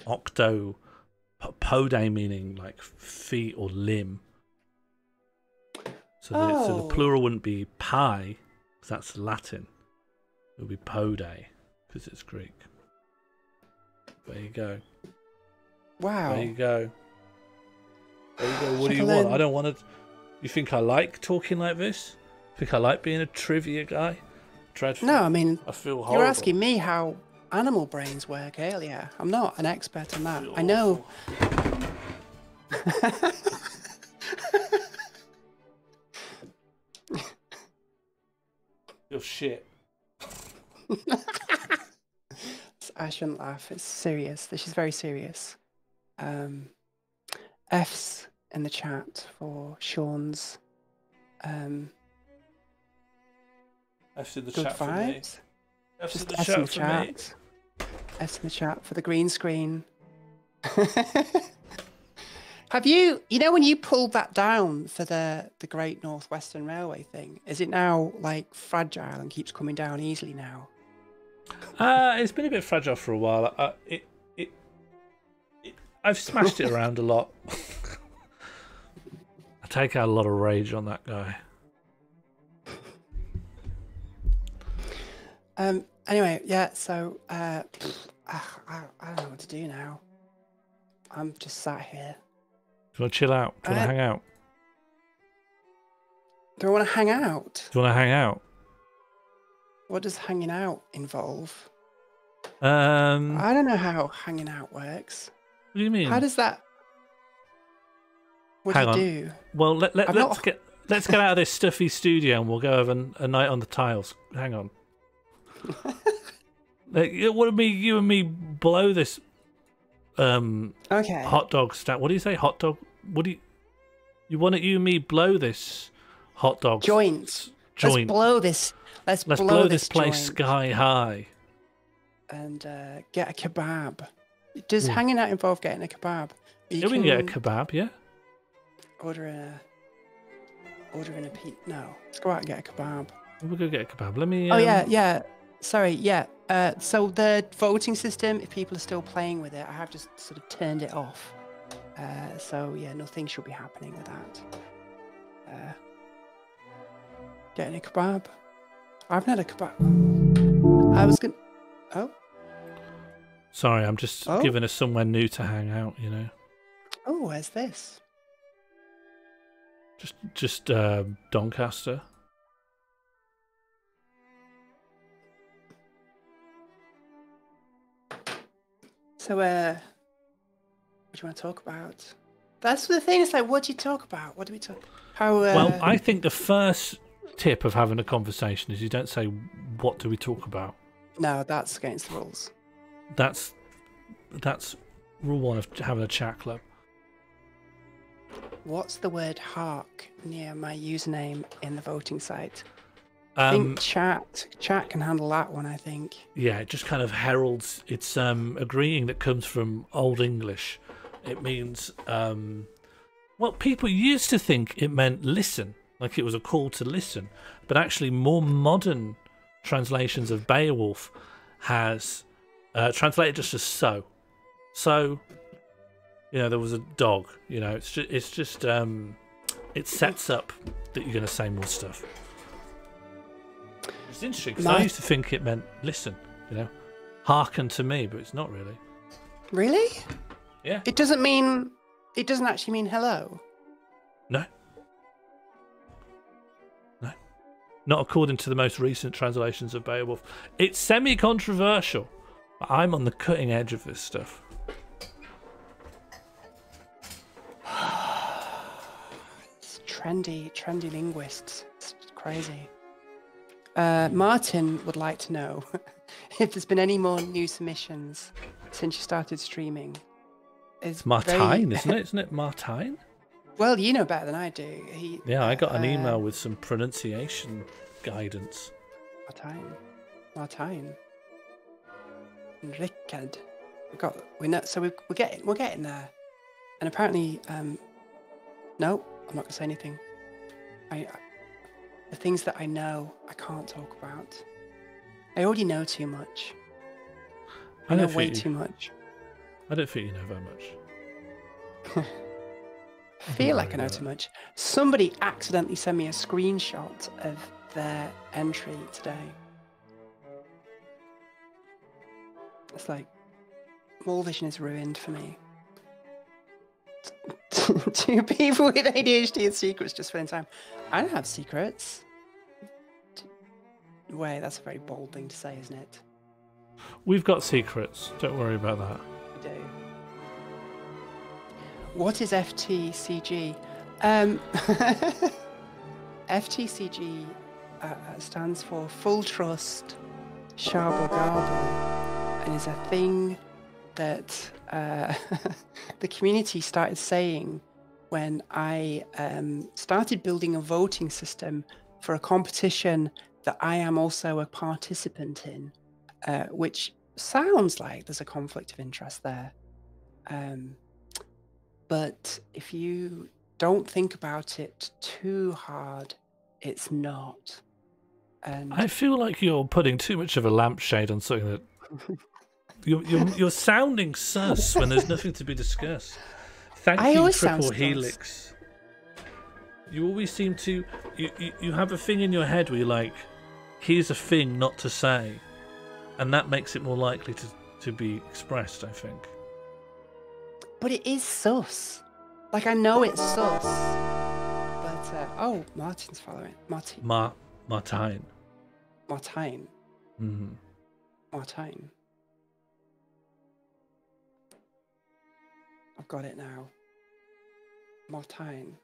Octo, pode meaning like feet or limb. So the plural wouldn't be pi, because that's Latin. It would be pode, because it's Greek. There you go. Wow. There you go. There you go. What do Like you a want? len- I don't want to... You think I like talking like this? Think I like being a trivia guy? Dreadful. No, I mean, I feel horrible. you're asking me how animal brains work earlier. I'm not an expert on that. I know. Feel shit. I shouldn't laugh. It's serious. This is very serious. F's in the chat for Sean's F's in the good chat for me. vibes. F's in Just the F's in the chat for me. chat. F's in the chat for the green screen. Have you know when you pulled that down for the Great Northwestern Railway thing, is it now like fragile and keeps coming down easily now? It's been a bit fragile for a while. I've smashed it around a lot. I take out a lot of rage on that guy. Anyway, yeah, so I don't know what to do now. I'm just sat here. Do you want to chill out? Do you want to hang out? Do I want to hang out? Do you want to hang out? What does hanging out involve? I I don't know how hanging out works. What do you mean? How does that? What Hang do on. you do? Well, let's get out of this stuffy studio and we'll go have a night on the tiles. Hang on. Like, what do you and me blow this Okay. hot dog stand? What do you say? Hot dog? What do you want you and me blow this hot dog Joint. joint? Let's blow this. Let's blow this place joint sky high. and get a kebab. Does hanging out involve getting a kebab? Yeah, we can get a kebab. Yeah. Ordering a pizza. No, let's go out and get a kebab. We'll go get a kebab. Let me. Oh yeah. Sorry, yeah. So the voting system, if people are still playing with it, I have just sort of turned it off. So yeah, nothing should be happening with that. Getting a kebab. I haven't had a kebab. I was gonna. Oh. Sorry, I'm just giving us somewhere new to hang out. You know. Oh, where's this? Just Doncaster. So, what do you want to talk about? That's the thing. It's like, what do you talk about? What do we talk? How? Well, I think the first tip of having a conversation is you don't say, "What do we talk about?" No, that's against the rules. That's rule one of having a chat club. What's the word "hark" near my username in the voting site? I think chat can handle that one, I think. Yeah, it just kind of heralds. It's agreeing that comes from Old English. It means, well, people used to think it meant listen, like it was a call to listen. But actually, more modern translations of Beowulf has translated just as so. So, you know, there was a dog. You know, it sets up that you're going to say more stuff. It's interesting because I used to think it meant listen, you know, hearken to me, but it's not really. Really? Yeah. It doesn't actually mean hello. No. Not according to the most recent translations of Beowulf. It's semi-controversial, but I'm on the cutting edge of this stuff. It's trendy linguists. It's crazy. Martin would like to know if there's been any more new submissions since you started streaming. It's Martine, isn't it? Isn't it Martine? Well, you know better than I do. Yeah, I got an email with some pronunciation guidance. Martine. Rickard. We're getting there. And apparently, no, I'm not gonna say anything. The things that I know, I can't talk about. I already know too much. I know way too much. I don't think you know very much. I feel like I know too much. Somebody accidentally sent me a screenshot of their entry today. It's like, Morlvision is ruined for me. Two people with ADHD and secrets just filling time. I don't have secrets. Wait, that's a very bold thing to say, isn't it? We've got secrets. Don't worry about that. We do. What is FTCG? FTCG stands for Full Trust Charble Garble, and is a thing that the community started saying when I started building a voting system for a competition that I am also a participant in, which sounds like there's a conflict of interest there. but if you don't think about it too hard, it's not. And I feel like you're putting too much of a lampshade on something that you're sounding sus when there's nothing to be discussed. Thank you, Triple Helix. You always seem to you have a thing in your head where you're like, here's a thing not to say, and that makes it more likely to be expressed, I think. But it is sus. Like, I know it's sus. But oh, Martin's following. Martin. Martine. Martine. Mm-hmm. Martine. I've got it now. Martine.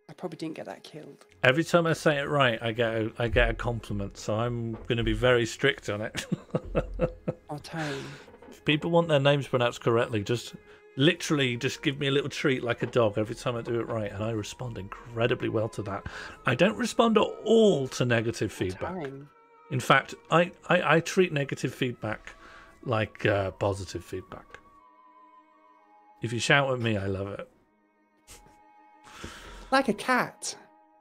I probably didn't get that killed. Every time I say it right, I get a compliment, so I'm going to be very strict on it. Martine. If people want their names pronounced correctly, just give me a little treat like a dog every time I do it right, and I respond incredibly well to that. I don't respond at all to negative feedback. Martine. In fact, I treat negative feedback like positive feedback. If you shout at me, I love it. Like a cat.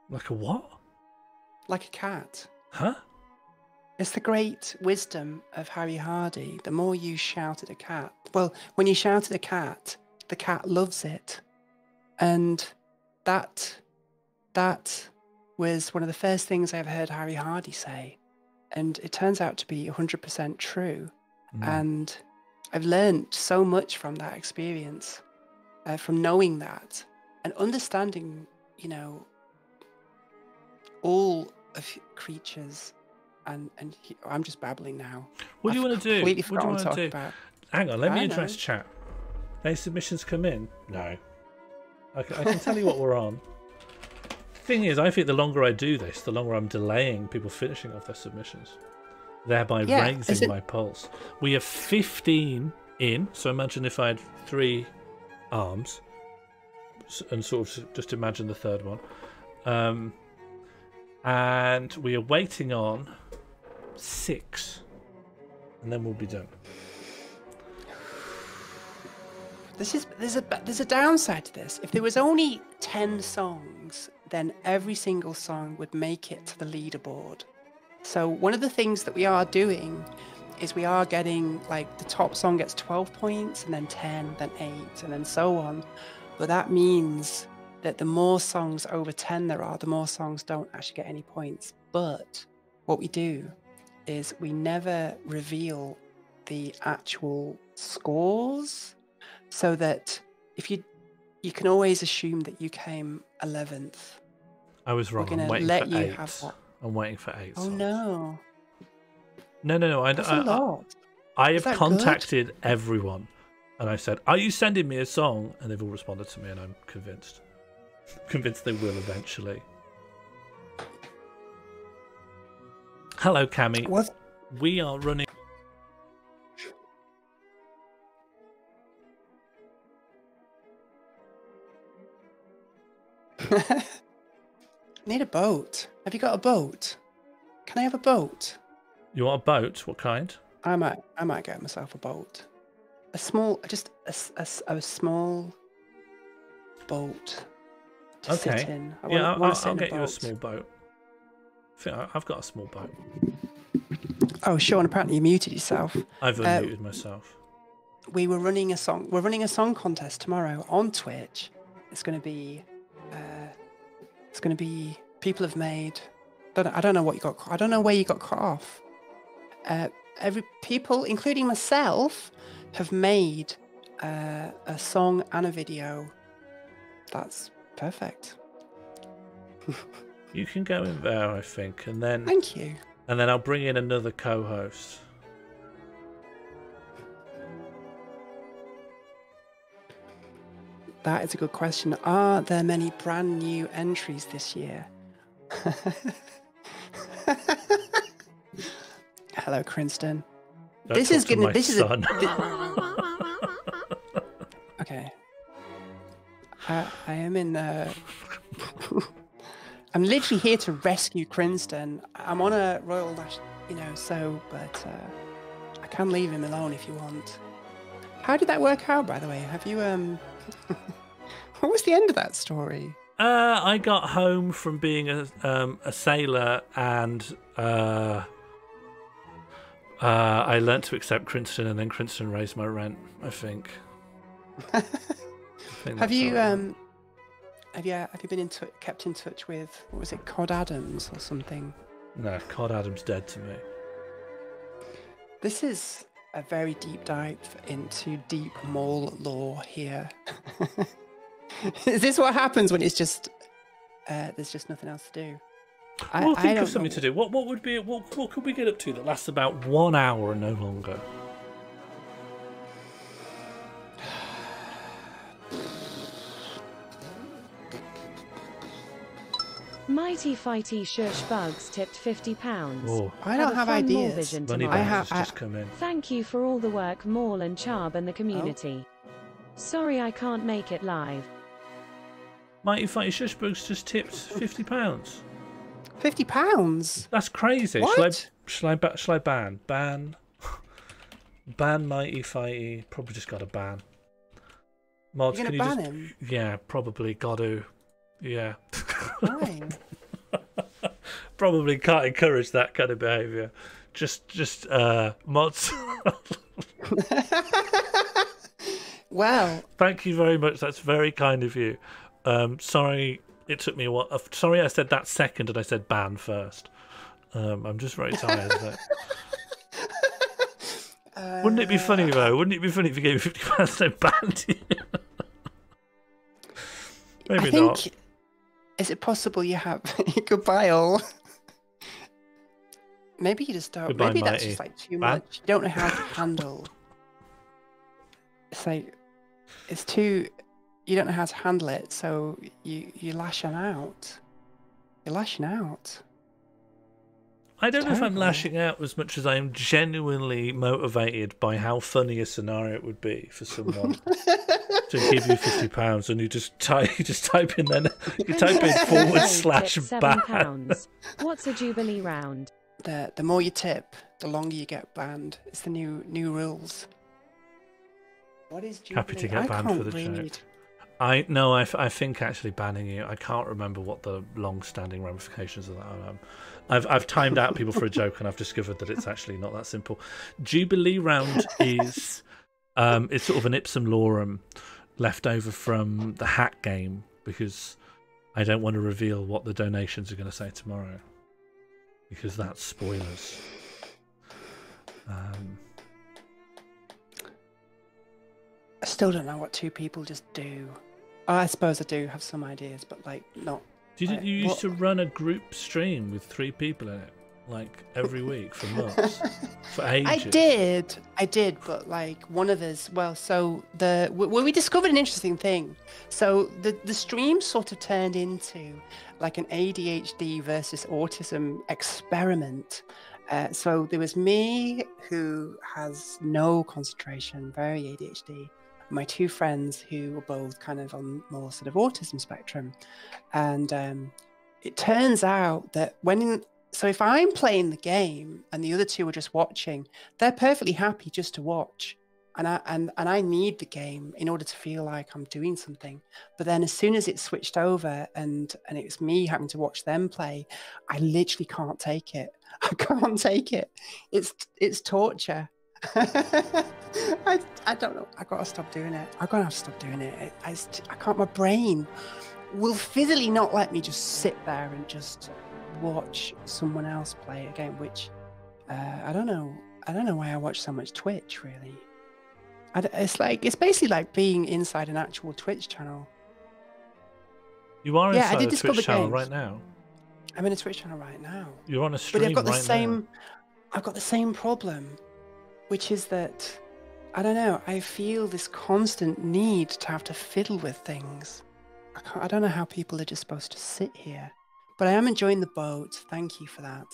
Like a what? Like a cat. Huh? It's the great wisdom of Harry Hardy. The more you shout at a cat, well, when you shout at a cat, the cat loves it. And that was one of the first things I've heard Harry Hardy say. And it turns out to be 100% true. And I've learned so much from that experience, from knowing that and understanding, all of creatures. And I'm just babbling now. What do you want to do? Completely forgot what I'm talking about. Hang on, let me address chat. Any submissions come in? No. I can tell you what we're on. Thing is, I think the longer I do this, the longer I'm delaying people finishing off their submissions, thereby raising my pulse. We have 15 in, so imagine if I had 3 arms, and sort of just imagine the third one. And we are waiting on 6, and then we'll be done. There's a downside to this. If there was only 10 songs, then every single song would make it to the leaderboard. So one of the things that we are doing is we are getting, like, the top song gets 12 points, and then 10, then 8, and then so on. But that means that the more songs over 10 there are, the more songs don't actually get any points. But what we do is we never reveal the actual scores, so that if you can always assume that you came 11th. I was wrong. I'm waiting for 8. I'm waiting for 8. Oh no. No. That's a lot. I have contacted everyone, and I said, "Are you sending me a song?" And they've all responded to me, and I'm convinced. Convinced they will eventually. Hello, Cammy. What? We are running. Need a boat. Have you got a boat? Can I have a boat? You want a boat? What kind? I might get myself a boat. A small boat to sit in. I'll get you a small boat. I think I've got a small boat. Oh, Sean, apparently you muted yourself. I've unmuted myself. We're running a song contest tomorrow on Twitch. It's going to be people have made. I don't know what you got. I don't know where you got cut off. Every people, including myself, have made a song and a video. That's perfect. You can go in there, I think, and then. Thank you. And then I'll bring in another co-host. That is a good question. Are there many brand new entries this year? Hello, Crinston. This is gonna. This is okay. I am in. I'm literally here to rescue Crinston. I'm on a royal dash, but I can leave him alone if you want. How did that work out, by the way? Have you What was the end of that story? I got home from being a sailor, and I learnt to accept Crinceton, and then Crinceton raised my rent. I think. Have you been kept in touch with, what was it, Cod Adams or something? No, Cod Adams dead to me. This is a very deep dive into deep mole lore here. Is this what happens when it's just there's just nothing else to do? We'll think of something to do. What could we get up to that lasts about 1 hour and no longer? Mighty Fighty Shush Bugs tipped £50. Oh. I don't have ideas. Morlvision Money tomorrow. bags just come in. Thank you for all the work, Maul and Charb and the community. Sorry I can't make it live. Mighty Fighty Shushbugs just tipped £50. £50? That's crazy. What? Shall I ban? Ban Mighty Fighty. Probably just got to ban. Mods, You're going to ban him? Yeah, probably got to. Yeah. Why? Probably can't encourage that kind of behaviour. Just mods. Well, Thank you very much. That's very kind of you. Sorry, it took me a while. Sorry, I said that second and I said ban first. I'm just very tired of it. Wouldn't it be funny though? Wouldn't it be funny if you gave me £50 and banned you? Maybe I think, not. is it possible you have goodbye all? Maybe you just don't. Goodbye, Maybe that's Mighty. just like too Ban? much. You don't know how to handle. It's like it's too. You don't know how to handle it, so you lashing out. You're lashing out. I don't know if I'm terrible. lashing out as much as I am genuinely motivated by how funny a scenario it would be for someone to give you £50 and you just type in then you type in /ban. £7. What's a Jubilee round? The more you tip, the longer you get banned. It's the new rules. What is Jubilee? Happy to get banned for the joke. I think actually banning you. I can't remember what the long-standing ramifications of that are. I've timed out people for a joke, and I've discovered that it's actually not that simple. Jubilee round is it's sort of an ipsum lorem left over from the hat game because I don't want to reveal what the donations are going to say tomorrow because that's spoilers. I still don't know what two people just do. Oh, I suppose I do have some ideas, but like not. You used to run a group stream with 3 people in it, like every week for months, for ages. I did, but like one of us. Well, so we discovered an interesting thing. So the stream sort of turned into like an ADHD versus autism experiment. So there was me, who has no concentration, very ADHD. My 2 friends who were both kind of on more sort of autism spectrum. And it turns out that so if I'm playing the game and the other 2 are just watching, they're perfectly happy just to watch. And I need the game in order to feel like I'm doing something. But then as soon as it's switched over and it's me having to watch them play, I literally can't take it. I can't take it. It's torture. I don't know. I gotta stop doing it. I'm gonna have to stop doing it. I can't. My brain will physically not let me just sit there and just watch someone else play a game. Which I don't know. I don't know why I watch so much Twitch. Really, it's basically like being inside an actual Twitch channel. You are inside I did a Twitch discover channel games. right now. I'm in a Twitch channel right now. You're on a stream But I've got the right same. now. I've got the same problem, which is that I don't know. I feel this constant need to have to fiddle with things. I don't know how people are just supposed to sit here, but I am enjoying the boat. Thank you for that.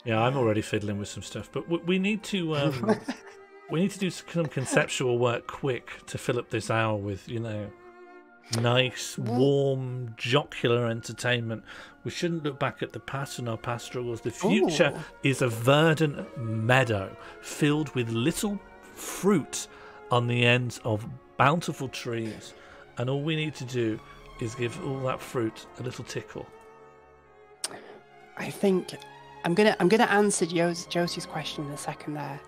Yeah, I'm already fiddling with some stuff, but we need to we need to do some conceptual work quick to fill up this hour with nice, warm, jocular entertainment. We shouldn't look back at the past and our past struggles. The future is a verdant meadow filled with little fruit on the ends of bountiful trees. and all we need to do is give all that fruit a little tickle. I think I'm gonna answer Josie's question in a second there,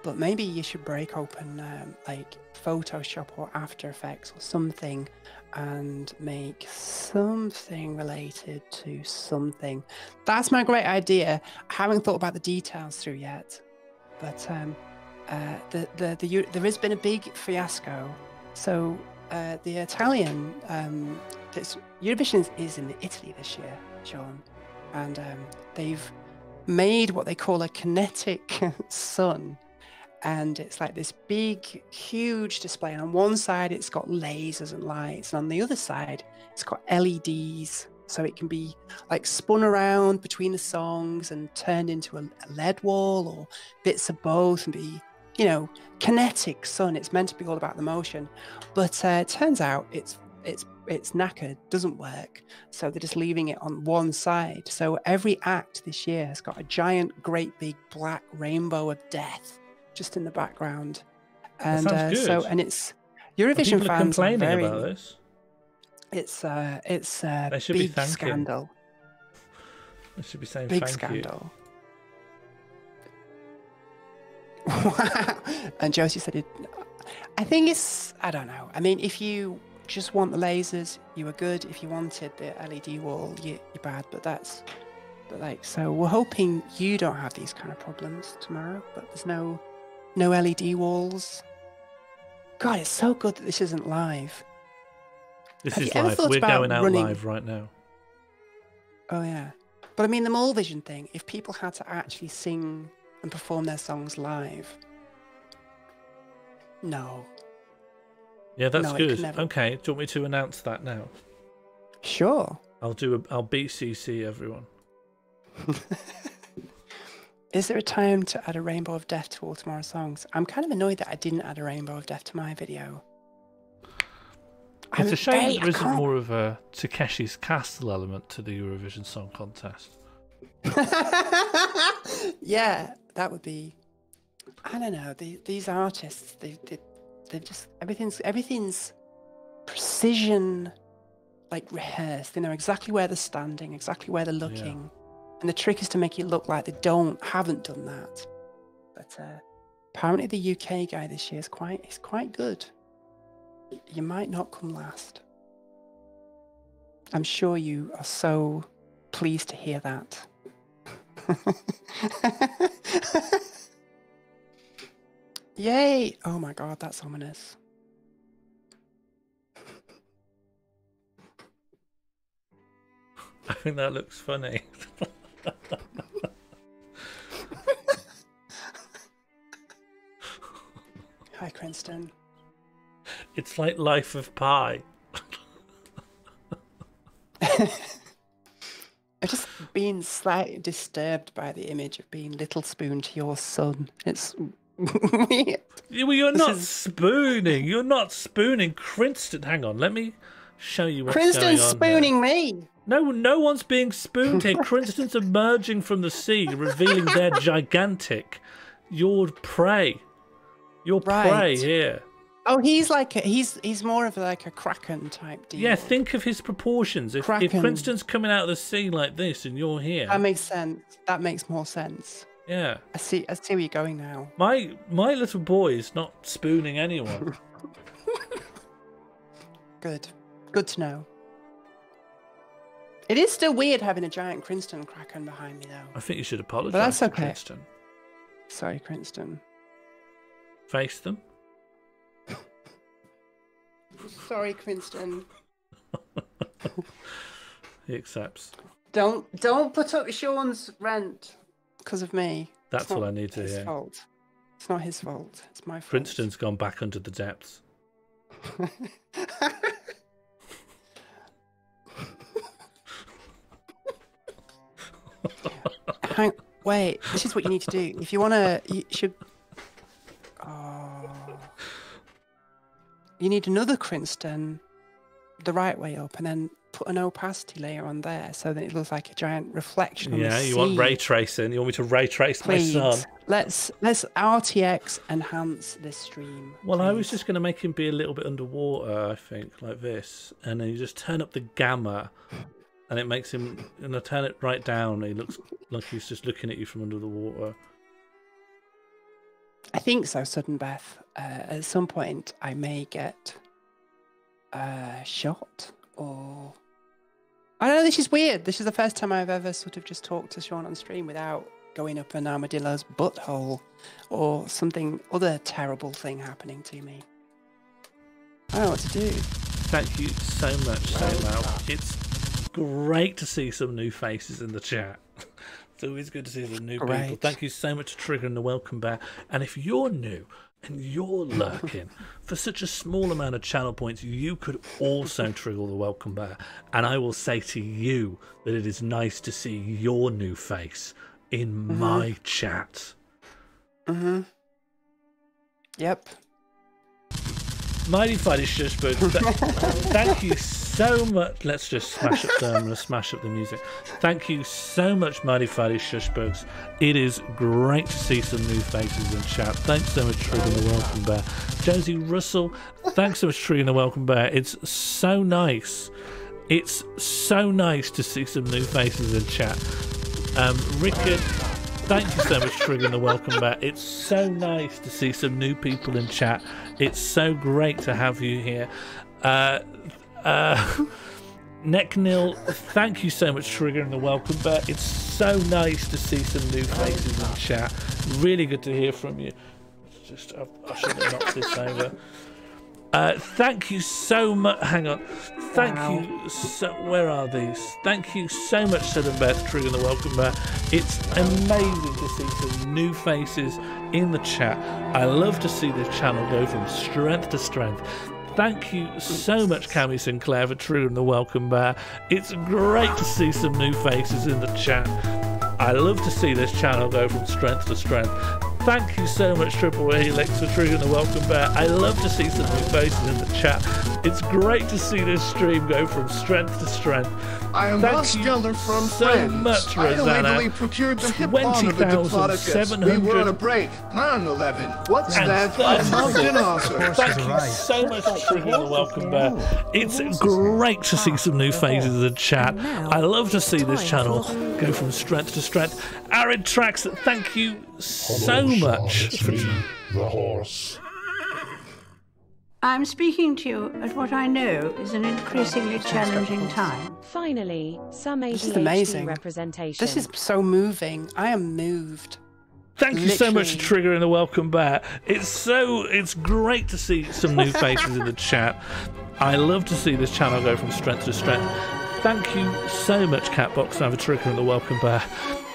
but maybe you should break open like Photoshop or After Effects or something, and make something related to something. That's my great idea. I haven't thought about the details through yet, but there has been a big fiasco. So the Italian Eurovision is in Italy this year, Sean, and they've made what they call a kinetic sun, and it's like this big, huge display. And on one side, it's got lasers and lights, and on the other side, it's got LEDs, so it can be like spun around between the songs and turned into a LED wall or bits of both, and be, you know, kinetic sun. It's meant to be all about the motion, but it turns out it's knackered, doesn't work. So they're just leaving it on one side. So every act this year has got a giant, great big black rainbow of death just in the background. And that sounds good. and it's Eurovision fans are complaining about this. It's a They should be big scandal. They should be saying Big thank scandal. And Josie said it. I think it's, I don't know. I mean, if you just want the lasers, you were good. If you wanted the LED wall, you're bad. But so we're hoping you don't have these kind of problems tomorrow. But there's no LED walls. God, it's so good that this isn't live. This Have is you ever live. thought We're about going out running- live right now. Oh yeah, but I mean the Morlvision thing. If people had to actually sing and perform their songs live, no. Yeah, that's No, it good. could never- Okay, do you want me to announce that now? Sure. I'll BCC everyone. Is there a time to add a Rainbow of Death to all tomorrow's songs? I'm kind of annoyed that I didn't add a Rainbow of Death to my video. It's a shame that there isn't can't- more of a Takeshi's Castle element to the Eurovision Song Contest. Yeah, that would be. I don't know. These artists, they've just everything's precision, like rehearsed. They know exactly where they're standing, exactly where they're looking, and the trick is to make it look like they haven't done that. But apparently, the UK guy this year is quite good. You might not come last. I'm sure you are so pleased to hear that. Yay! Oh my god, that's ominous. I think that looks funny. Hi, Cranston. It's like Life of Pi. I've just been slightly disturbed by the image of being Little Spoon to your son. It's weird. Well, you're not spooning. You're not spooning. Cranston, hang on. Let me show you what's going on. Cranston's spooning me. No one's being spooned here. Cranston's emerging from the sea, revealing their gigantic. Your prey. Your prey Right. here. Oh, he's like he's more of like a Kraken type deal. Yeah, think of his proportions. If Kraken. Cranston's coming out of the sea like this and you're here. That makes sense. That makes more sense. Yeah. I see where you're going now. My little boy is not spooning anyone. Good to know. It is still weird having a giant Cranston Kraken behind me, though. I think you should apologise But that's to okay. Cranston. Sorry, Cranston. Face them. Sorry, Cranston. He accepts. Don't put up Sean's rent because of me. That's It's not all I need to his hear. fault. It's not his fault. It's my fault. Princeton's gone back under the depths. Wait, this is what you need to do. If you want to, you should. Oh. You need another Cranston the right way up, and then put an opacity layer on there so that it looks like a giant reflection on the Yeah, sea. you want ray tracing. You want me to ray trace Please, my son? let's RTX enhance this stream. Well, I was please. just going to make him be a little bit underwater, I think, like this. And then you just turn up the gamma, and it makes him... And I turn it right down, he looks like he's just looking at you from under the water. I think so, Sudden Beth. At some point, I may get shot, or... I don't know, this is weird. This is the first time I've ever sort of just talked to Sean on stream without going up an armadillo's butthole or something, other terrible thing happening to me. I don't know what to do. Thank you so much, Saylow. It's great to see some new faces in the chat. It's always good to see some new people. Thank you so much for triggering the welcome bear. And if you're new and you're lurking, for such a small amount of channel points, you could also trigger the welcome bear. And I will say to you that it is nice to see your new face in my chat. Yep. Mighty Fighty Shushbug, thank you so much. Let's just smash up I'm going to smash up the music. Thank you so much, Mighty Fighty Shushbugs. It is great to see some new faces in chat. Thanks so much for triggering the welcome bear. Josie Russell, thanks so much for triggering the welcome bear. It's so nice. It's so nice to see some new faces in chat. Rickard, thank you so much for triggering the welcome back. It's so nice to see some new people in chat. It's so great to have you here. Necknil, thank you so much for triggering the welcome back. It's so nice to see some new faces in chat. Really good to hear from you. Just I should have knocked this over. Thank you so much. Hang on. Thank you so. Where are these? Thank you so much, Sudden Beth, for triggering the welcome back. It's amazing to see some new faces in the chat. I love to see this channel go from strength to strength. Thank you so much, Cami Sinclair, for triggering the welcome bear. It's great to see some new faces in the chat. I love to see this channel go from strength to strength. Thank you so much, Triple Helix, for triggering the welcome bear. I love to see some new faces in the chat. It's great to see this stream go from strength to strength. I am Ross Geller from so Friends. much, I Rosanna. illegally procured the hip bond of the Diplodocus. We were on a break. Plan 11. What's that? I'm Mountain Officer. Thank you so much for triggering the welcome bear. It's great to see some new faces in chat. I love to see this channel go from strength to strength. Arid Tracks, thank you so much. It's me, the horse. I'm speaking to you at what I know is an increasingly challenging time. Finally, some This is ADHD amazing. representation. This is so moving. I am moved. Thank you so much for triggering the welcome back. It's great to see some new faces in the chat. I love to see this channel go from strength to strength. Thank you so much, Catbox, for triggering the welcome back.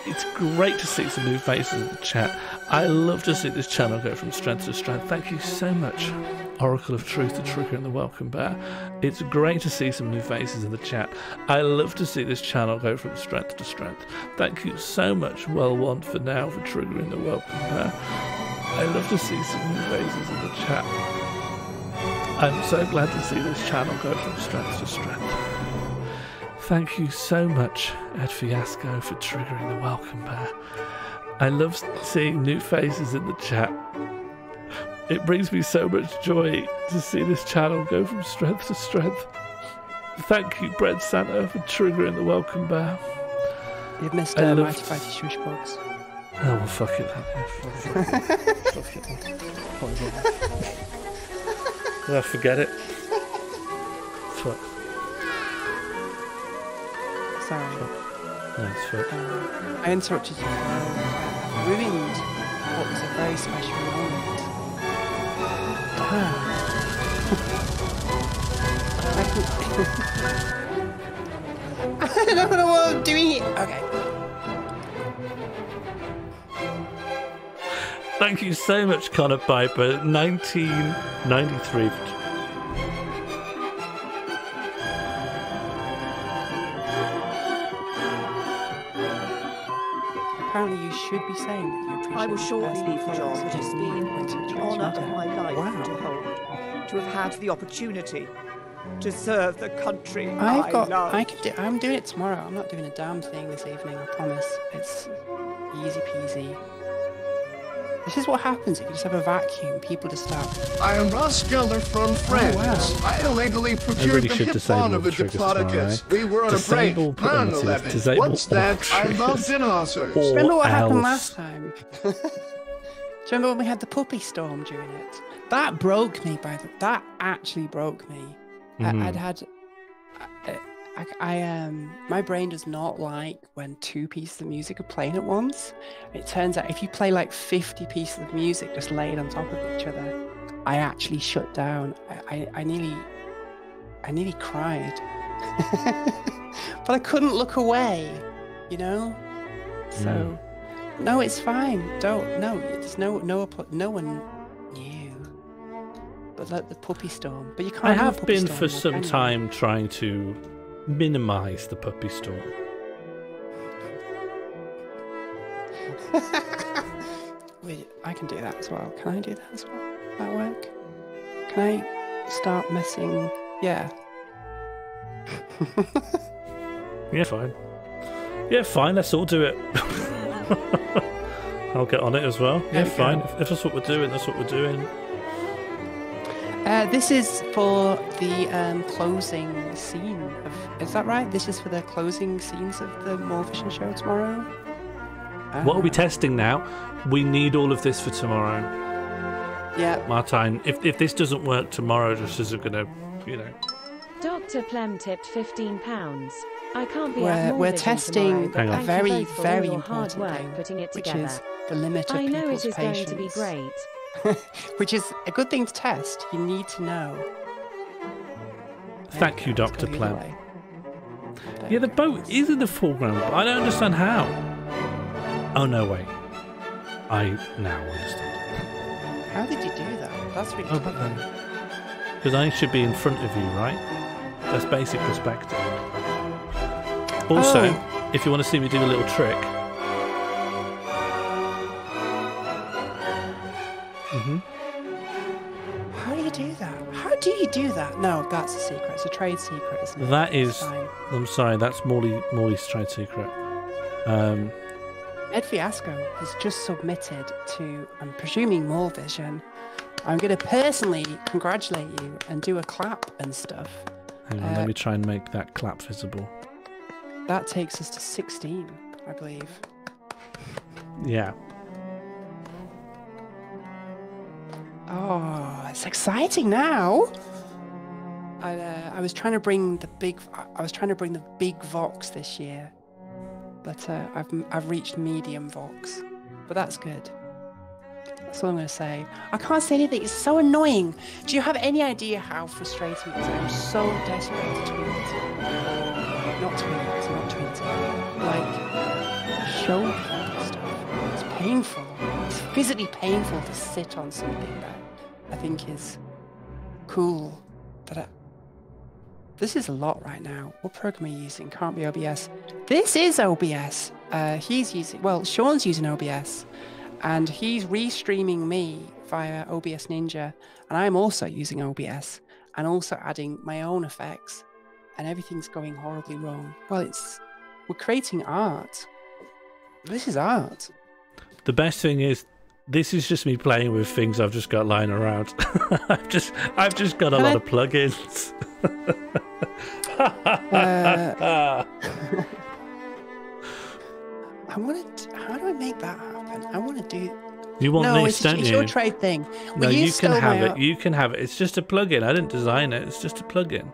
It's great to see some new faces in the chat. I love to see this channel go from strength to strength. Thank you so much, Oracle of Truth, for triggering the welcome bear. It's great to see some new faces in the chat. I love to see this channel go from strength to strength. Thank you so much, Well Want for Now, for triggering the welcome bear. I love to see some new faces in the chat. I'm so glad to see this channel go from strength to strength. Thank you so much, Ed Fiasco, for triggering the welcome bear. I love seeing new faces in the chat. It brings me so much joy to see this channel go from strength to strength. Thank you, Bread Santa, for triggering the welcome bear. You've missed Mighty Fighty Shush Box. Oh, well, fuck it then. Fuck it. Did I forget it? Fuck. Sorry. No, it's fuck. I interrupted you. Ruined what was a very special moment. I don't know what I'm doing here. Okay. Thank you so much, Connor Piper, 1993. Apparently you should be saying that you appreciate I will shortly the leave the job. It has been the honour of my life Wow. to hold, to have had the opportunity to serve the country love. I'm doing it tomorrow. I'm not doing a damn thing this evening, I promise. It's easy peasy. This is what happens if you just have a vacuum. People just start. I am Ross Gelder from France. Oh, wow. I illegally procured the hip bond of a Diplodocus. We were on a break. Man 11. What's that? I love dinosaurs. Remember what happened last time? Do you remember when we had the puppy storm during it? That broke me. That actually broke me. My brain does not like when two pieces of music are playing at once. It turns out if you play like 50 pieces of music just laid on top of each other, I actually shut down. I nearly cried, but I couldn't look away, you know. So no, it's fine. It's no one knew. But like the puppy storm. But you can't. I have been for some time trying to minimize the puppy storm. Wait, I can do that as well. Can I do that as well? That work? Can I start messing? Yeah. Yeah, fine. Yeah, fine. Let's all do it. I'll get on it as well. Yeah, fine. If that's what we're doing, that's what we're doing. This is for the closing scene of. Is that right? This is for the closing scenes of the Morlvision show tomorrow. What are we testing now? We need all of this for tomorrow. Yeah. Martine, if this doesn't work tomorrow, just isn't gonna, you know. Dr. Plem tipped £15. I can't be We're testing tomorrow, a very, very hard important work thing, putting it which together. is the limit of I know people's it is patience. going to be great. Which is a good thing to test. You need to know. Thank you, Dr. Plem. Yeah, the boat is in the foreground, but I don't understand how. Oh, no, wait. I now understand. How did you do that? That's really clever. Because I should be in front of you, right? That's basic perspective. Also, if you want to see me do a little trick. How do you do that? How do you do that? No, that's a secret. It's a trade secret, isn't it? That is. I'm sorry, that's Morley's trade secret. Ed Fiasco has just submitted to, I'm presuming, Morlvision. I'm going to personally congratulate you and do a clap and stuff. Hang on, let me try and make that clap visible. That takes us to 16, I believe. Yeah. Oh, it's exciting now. I was trying to bring the big Vox this year, but I've reached medium Vox, but that's good. That's all I'm going to say. I can't say anything. It's so annoying. Do you have any idea how frustrating it is? I'm so desperate to tweet. Not tweet. Like, show people stuff. It's painful. It's physically painful to sit on something that I think is cool. This is a lot right now. What program are you using? Can't be OBS. This is OBS. Sean's using OBS. And he's restreaming me via OBS Ninja, and I'm also using OBS and also adding my own effects, and everything's going horribly wrong. Well, we're creating art. This is art. The best thing is, this is just me playing with things I've just got lying around. I've just got a lot of plugins. How do I make that happen? I want to do. You want this, don't you? It's your trade thing. No, you can have it. You can have it. It's just a plugin. I didn't design it. It's just a plugin.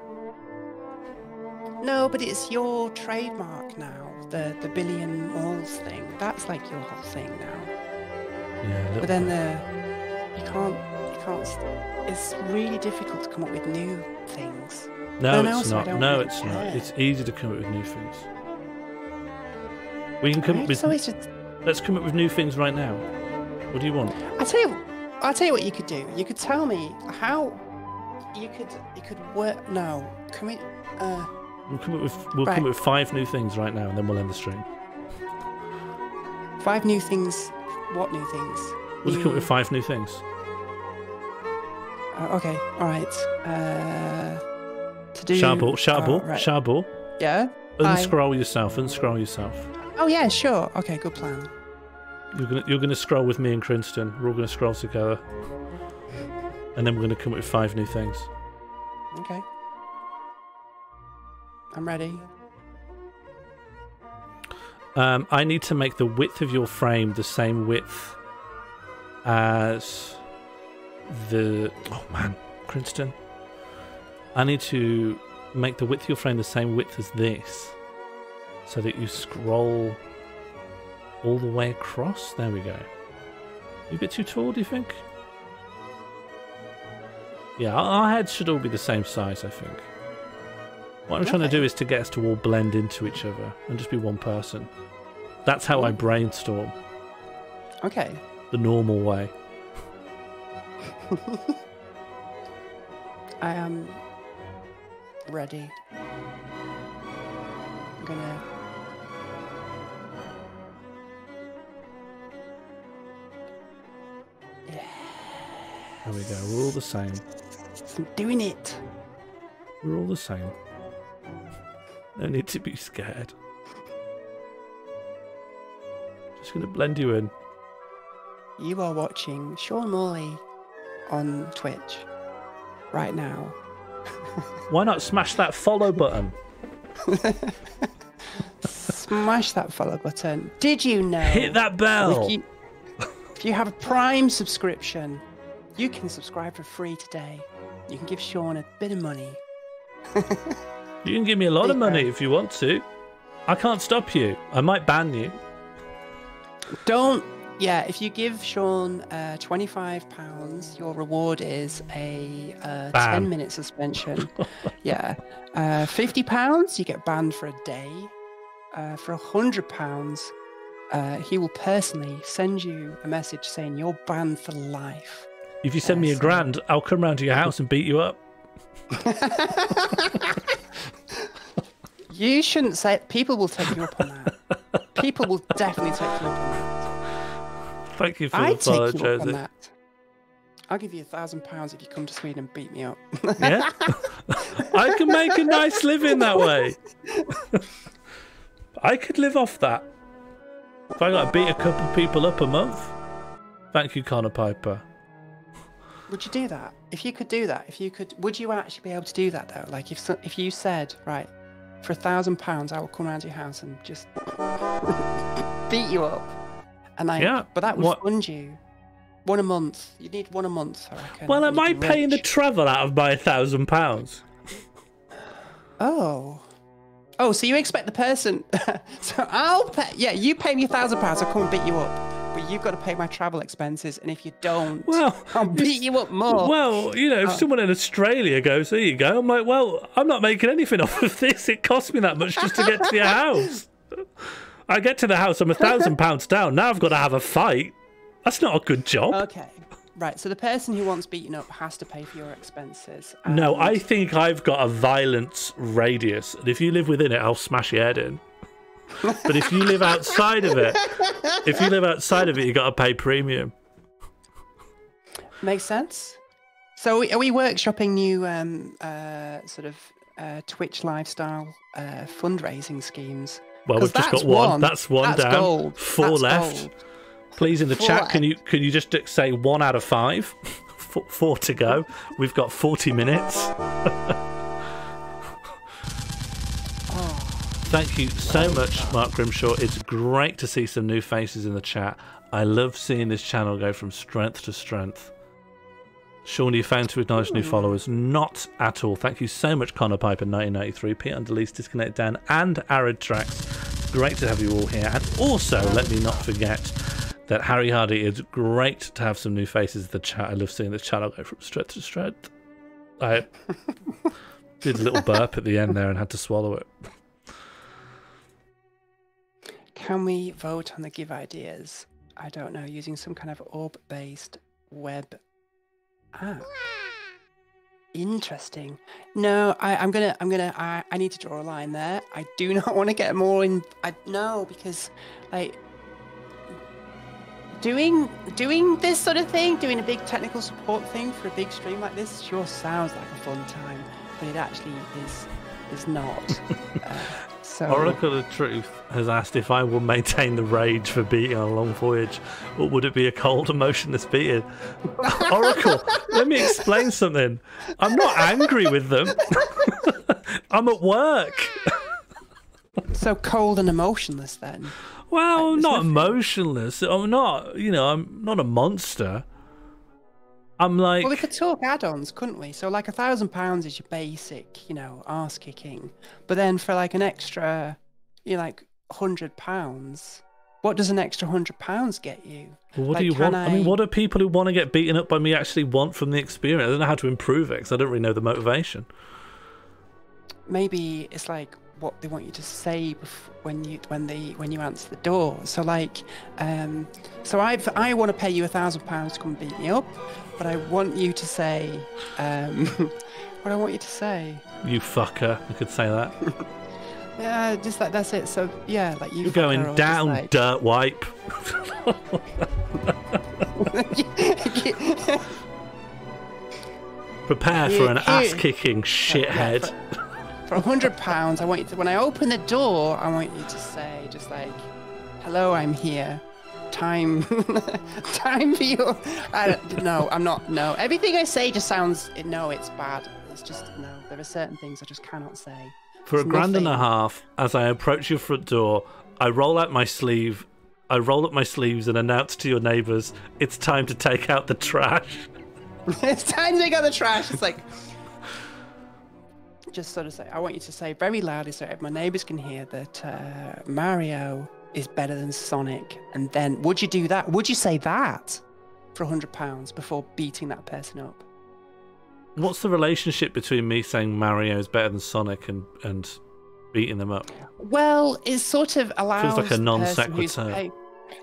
No, but it's your trademark now. The billion malls thing. That's like your whole thing now. Yeah. But then you can't. It's really difficult to come up with new things. No, it's not. No, it's not. It's easy to come up with new things. We can come up with. Let's come up with new things right now. What do you want? I'll tell you what you could do. You could tell me how you could work. No, can we? We'll come up with 5 new things right now, and then we'll end the stream. 5 new things. What new things? We'll just come up with 5 new things. Okay. All right. to do. Charble. Yeah. Unscroll yourself. Oh yeah, sure. Okay, good plan. You're gonna scroll with me and Crinston. We're all gonna scroll together, and then we're gonna come up with 5 new things. Okay. I'm ready. I need to make the width of your frame the same width as the... Oh man, Crinston. I need to make the width of your frame the same width as this, so that you scroll all the way across. There we go. You a bit too tall, do you think? Yeah, our heads should all be the same size, I think. What I'm trying to do is to get us to all blend into each other and just be one person. That's how I brainstorm. Okay. The normal way. I am ready. I'm gonna... Yeah. There we go. We're all the same. I'm doing it. We're all the same. No need to be scared. Just going to blend you in. You are watching Sean Morley on Twitch right now. Why not smash that follow button? Smash that follow button. Did you know? Hit that bell. If you have a Prime subscription, you can subscribe for free today. You can give Sean a bit of money. You can give me a lot of money if you want to. I can't stop you. I might ban you. Don't. Yeah, if you give Sean £25, your reward is a 10-minute suspension. Yeah. £50, you get banned for a day. For £100, he will personally send you a message saying you're banned for life. If you send me £1,000, I'll come round to your house and beat you up. You shouldn't say it. People will take you up on that. People will definitely take you up on that. Thank you for apologising. I'll give you £1,000 if you come to Sweden and beat me up. Yeah? I can make a nice living that way. I could live off that. If I got to beat a couple of people up a month. Thank you, Connor Piper. Would you do that? If you could do that, would you actually be able to do that though? Like if you said, right, for £1,000 I will come around your house and just beat you up. And but that would fund you. One a month. You need one a month, I reckon. Well, am I paying the travel out of my £1,000? Oh, so you expect the person? So I'll pay. Yeah, you pay me £1,000. I'll come and beat you up. But you've got to pay my travel expenses, and if you don't, I'll beat you up more. Well, if someone in Australia goes, there you go, I'm like, well, I'm not making anything off of this. It cost me that much just to get to your house. I get to the house, I'm £1,000 down. Now I've got to have a fight. That's not a good job. Okay. Right, so the person who wants beaten up has to pay for your expenses. No, I think I've got a violence radius, and if you live within it, I'll smash your head in. But if you live outside of it, you got to pay premium. Makes sense. So are we workshopping new Twitch lifestyle fundraising schemes? Well, we've just got one. That's one down. Gold. 4 left. Gold. Please, in the chat, can you just say 1 out of 5? 4 to go. We've got 40 minutes. Thank you so much, Mark Grimshaw. It's great to see some new faces in the chat. I love seeing this channel go from strength to strength. Sean, you found to acknowledge new followers? Not at all. Thank you so much, Connor Piper 1993, Pete Underlease, Disconnect Dan, and Arid Tracks. Great to have you all here. And also, let me not forget that Harry Hardy, it's great to have some new faces in the chat. I love seeing this channel go from strength to strength. I did a little burp at the end there and had to swallow it. Can we vote on the give ideas? I don't know, using some kind of orb-based web app. Interesting. No, I need to draw a line there. I do not want to get more in. No, because like doing this sort of thing, doing a big technical support thing for a big stream like this sure sounds like a fun time, but it actually is not. So Oracle of Truth has asked if I will maintain the rage for beating on a long voyage, or would it be a cold, emotionless beating? Oracle, let me explain something. I'm not angry with them. I'm at work. So cold and emotionless then? Well, like, not emotionless. I'm not, I'm not a monster. I'm like... Well, we could talk add-ons, couldn't we? So like £1,000 is your basic, arse kicking. But then for like an extra, like £100, what does an extra £100 get you? Well, what do you want? I mean, what do people who want to get beaten up by me actually want from the experience? I don't know how to improve it because I don't really know the motivation. Maybe it's like what they want you to say when you answer the door. So like, I want to pay you £1,000 to come beat me up, but I want you to say, what I want you to say. You fucker. You could say that. Yeah, just like that's it. So yeah, like you're going down, like... dirt wipe. Prepare for an ass-kicking shithead. For £100, I want you to, when I open the door, I want you to say, just like, hello, I'm here. Time for you. No, I'm not. No, everything I say just sounds, no, it's bad. It's just, no, there are certain things I just cannot say. For it's £1,500, as I approach your front door, I roll up my sleeves and announce to your neighbours, it's time to take out the trash. It's time to take out the trash. It's like... Just sort of say, I want you to say very loudly so my neighbours can hear that Mario is better than Sonic. And then, would you do that? Would you say that for £100 before beating that person up? What's the relationship between me saying Mario is better than Sonic and beating them up? Well, it sort of allows... Feels like a non sequitur.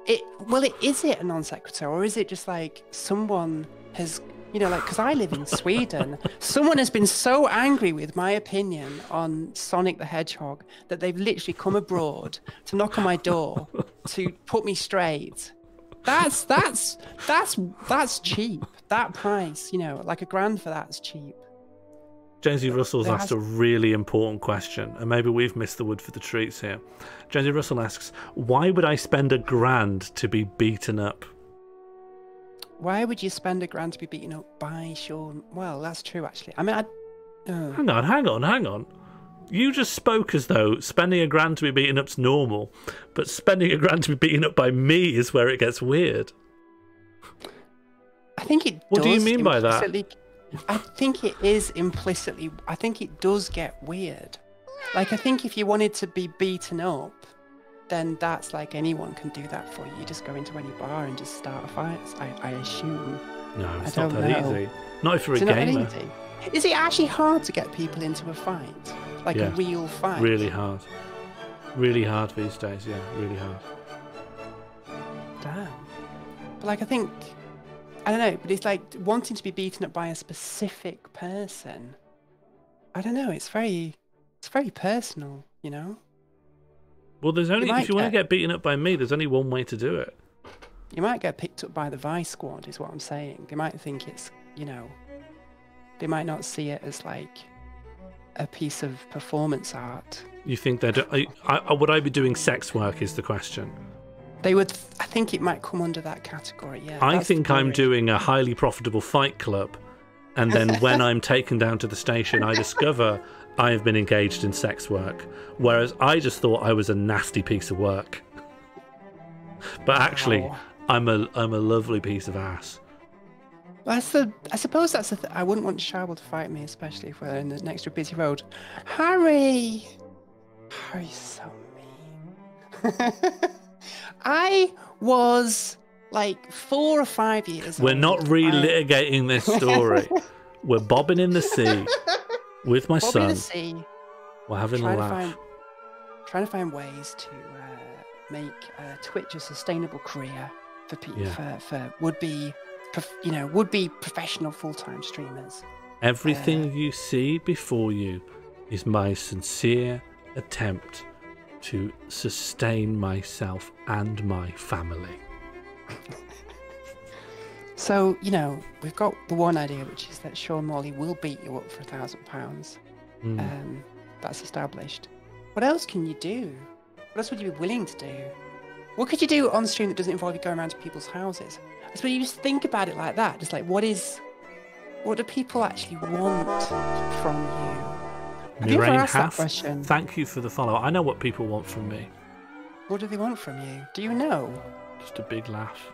Is it a non sequitur, or is it just like someone has... because I live in Sweden, someone has been so angry with my opinion on Sonic the Hedgehog that they've literally come abroad to knock on my door to put me straight. That's cheap. That price, like £1,000 for that's cheap. Jonesy Russell's asked a really important question, and maybe we've missed the wood for the treats here. Jonesy Russell asks, why would I spend £1,000 to be beaten up? Why would you spend £1,000 to be beaten up by Sean? Well, that's true, actually. I mean, Hang on. You just spoke as though spending £1,000 to be beaten up's normal, but spending £1,000 to be beaten up by me is where it gets weird. I think it What do you mean by that? I think it is implicitly... I think it does get weird. Like, I think if you wanted to be beaten up, then that's like anyone can do that for you. You just go into any bar and just start a fight, I assume. No, it's not that easy. Not if you're a gamer. Is it actually hard to get people into a fight? Like a real fight? Really hard. Really hard these days, yeah. Really hard. Damn. But like, I think... I don't know, but it's like wanting to be beaten up by a specific person. I don't know, it's very personal, Well, there's only if you want to get beaten up by me, there's only one way to do it. You might get picked up by the Vice Squad, is what I'm saying. They might think it's, they might not see it as like a piece of performance art. You think that would I be doing sex work? Is the question. They would. I think it might come under that category. Yeah. I think I'm doing a highly profitable fight club, and then when I'm taken down to the station, I discover I have been engaged in sex work, whereas I just thought I was a nasty piece of work. But actually, I'm a lovely piece of ass. I suppose that's the I wouldn't want Charble to fight me, especially if we're in the next to a busy road. Harry's so mean. I was like 4 or 5 years We're old. not relitigating this story. We're bobbing in the sea with my son. In the sea. We're having a laugh. Trying to find ways to make Twitch a sustainable career for people, for would-be professional full-time streamers. Everything you see before you is my sincere attempt to sustain myself and my family. So, you know, we've got the one idea, which is that Sean Morley will beat you up for £1,000. That's established. What else can you do? What else would you be willing to do? What could you do on stream that doesn't involve you going around to people's houses? I suppose you just think about it like that. Just like, what do people actually want from you? Have you ever asked that question? Thank you for the follow. I know what people want from me. What do they want from you? Do you know? Just a big laugh.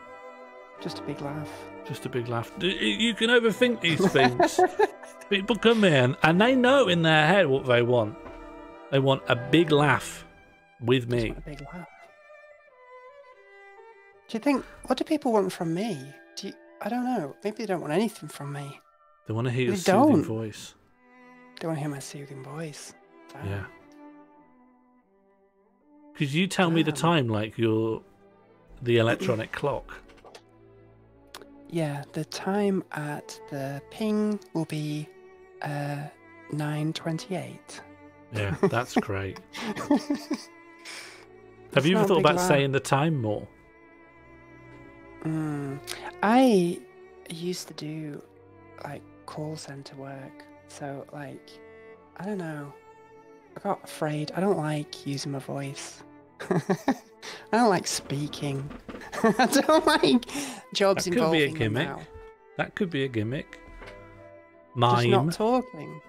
Just a big laugh. Just a big laugh. You can overthink these things. People come in and they know in their head what they want. They want a big laugh with me. Just want a big laugh. Do you think, what do people want from me? I don't know. Maybe they don't want anything from me. They want to hear your soothing voice. They want to hear my soothing voice. Damn. Yeah. Could you tell me the time like you're the electronic clock? Yeah, the time at the ping will be 9:28. Yeah, that's great. Have you ever thought about saying the time more? I used to do like call center work, so like I don't know. I got afraid. I don't like using my voice. I don't like speaking. I don't like jobs involving That could be a gimmick. That could be a gimmick. Mime. Just not talking.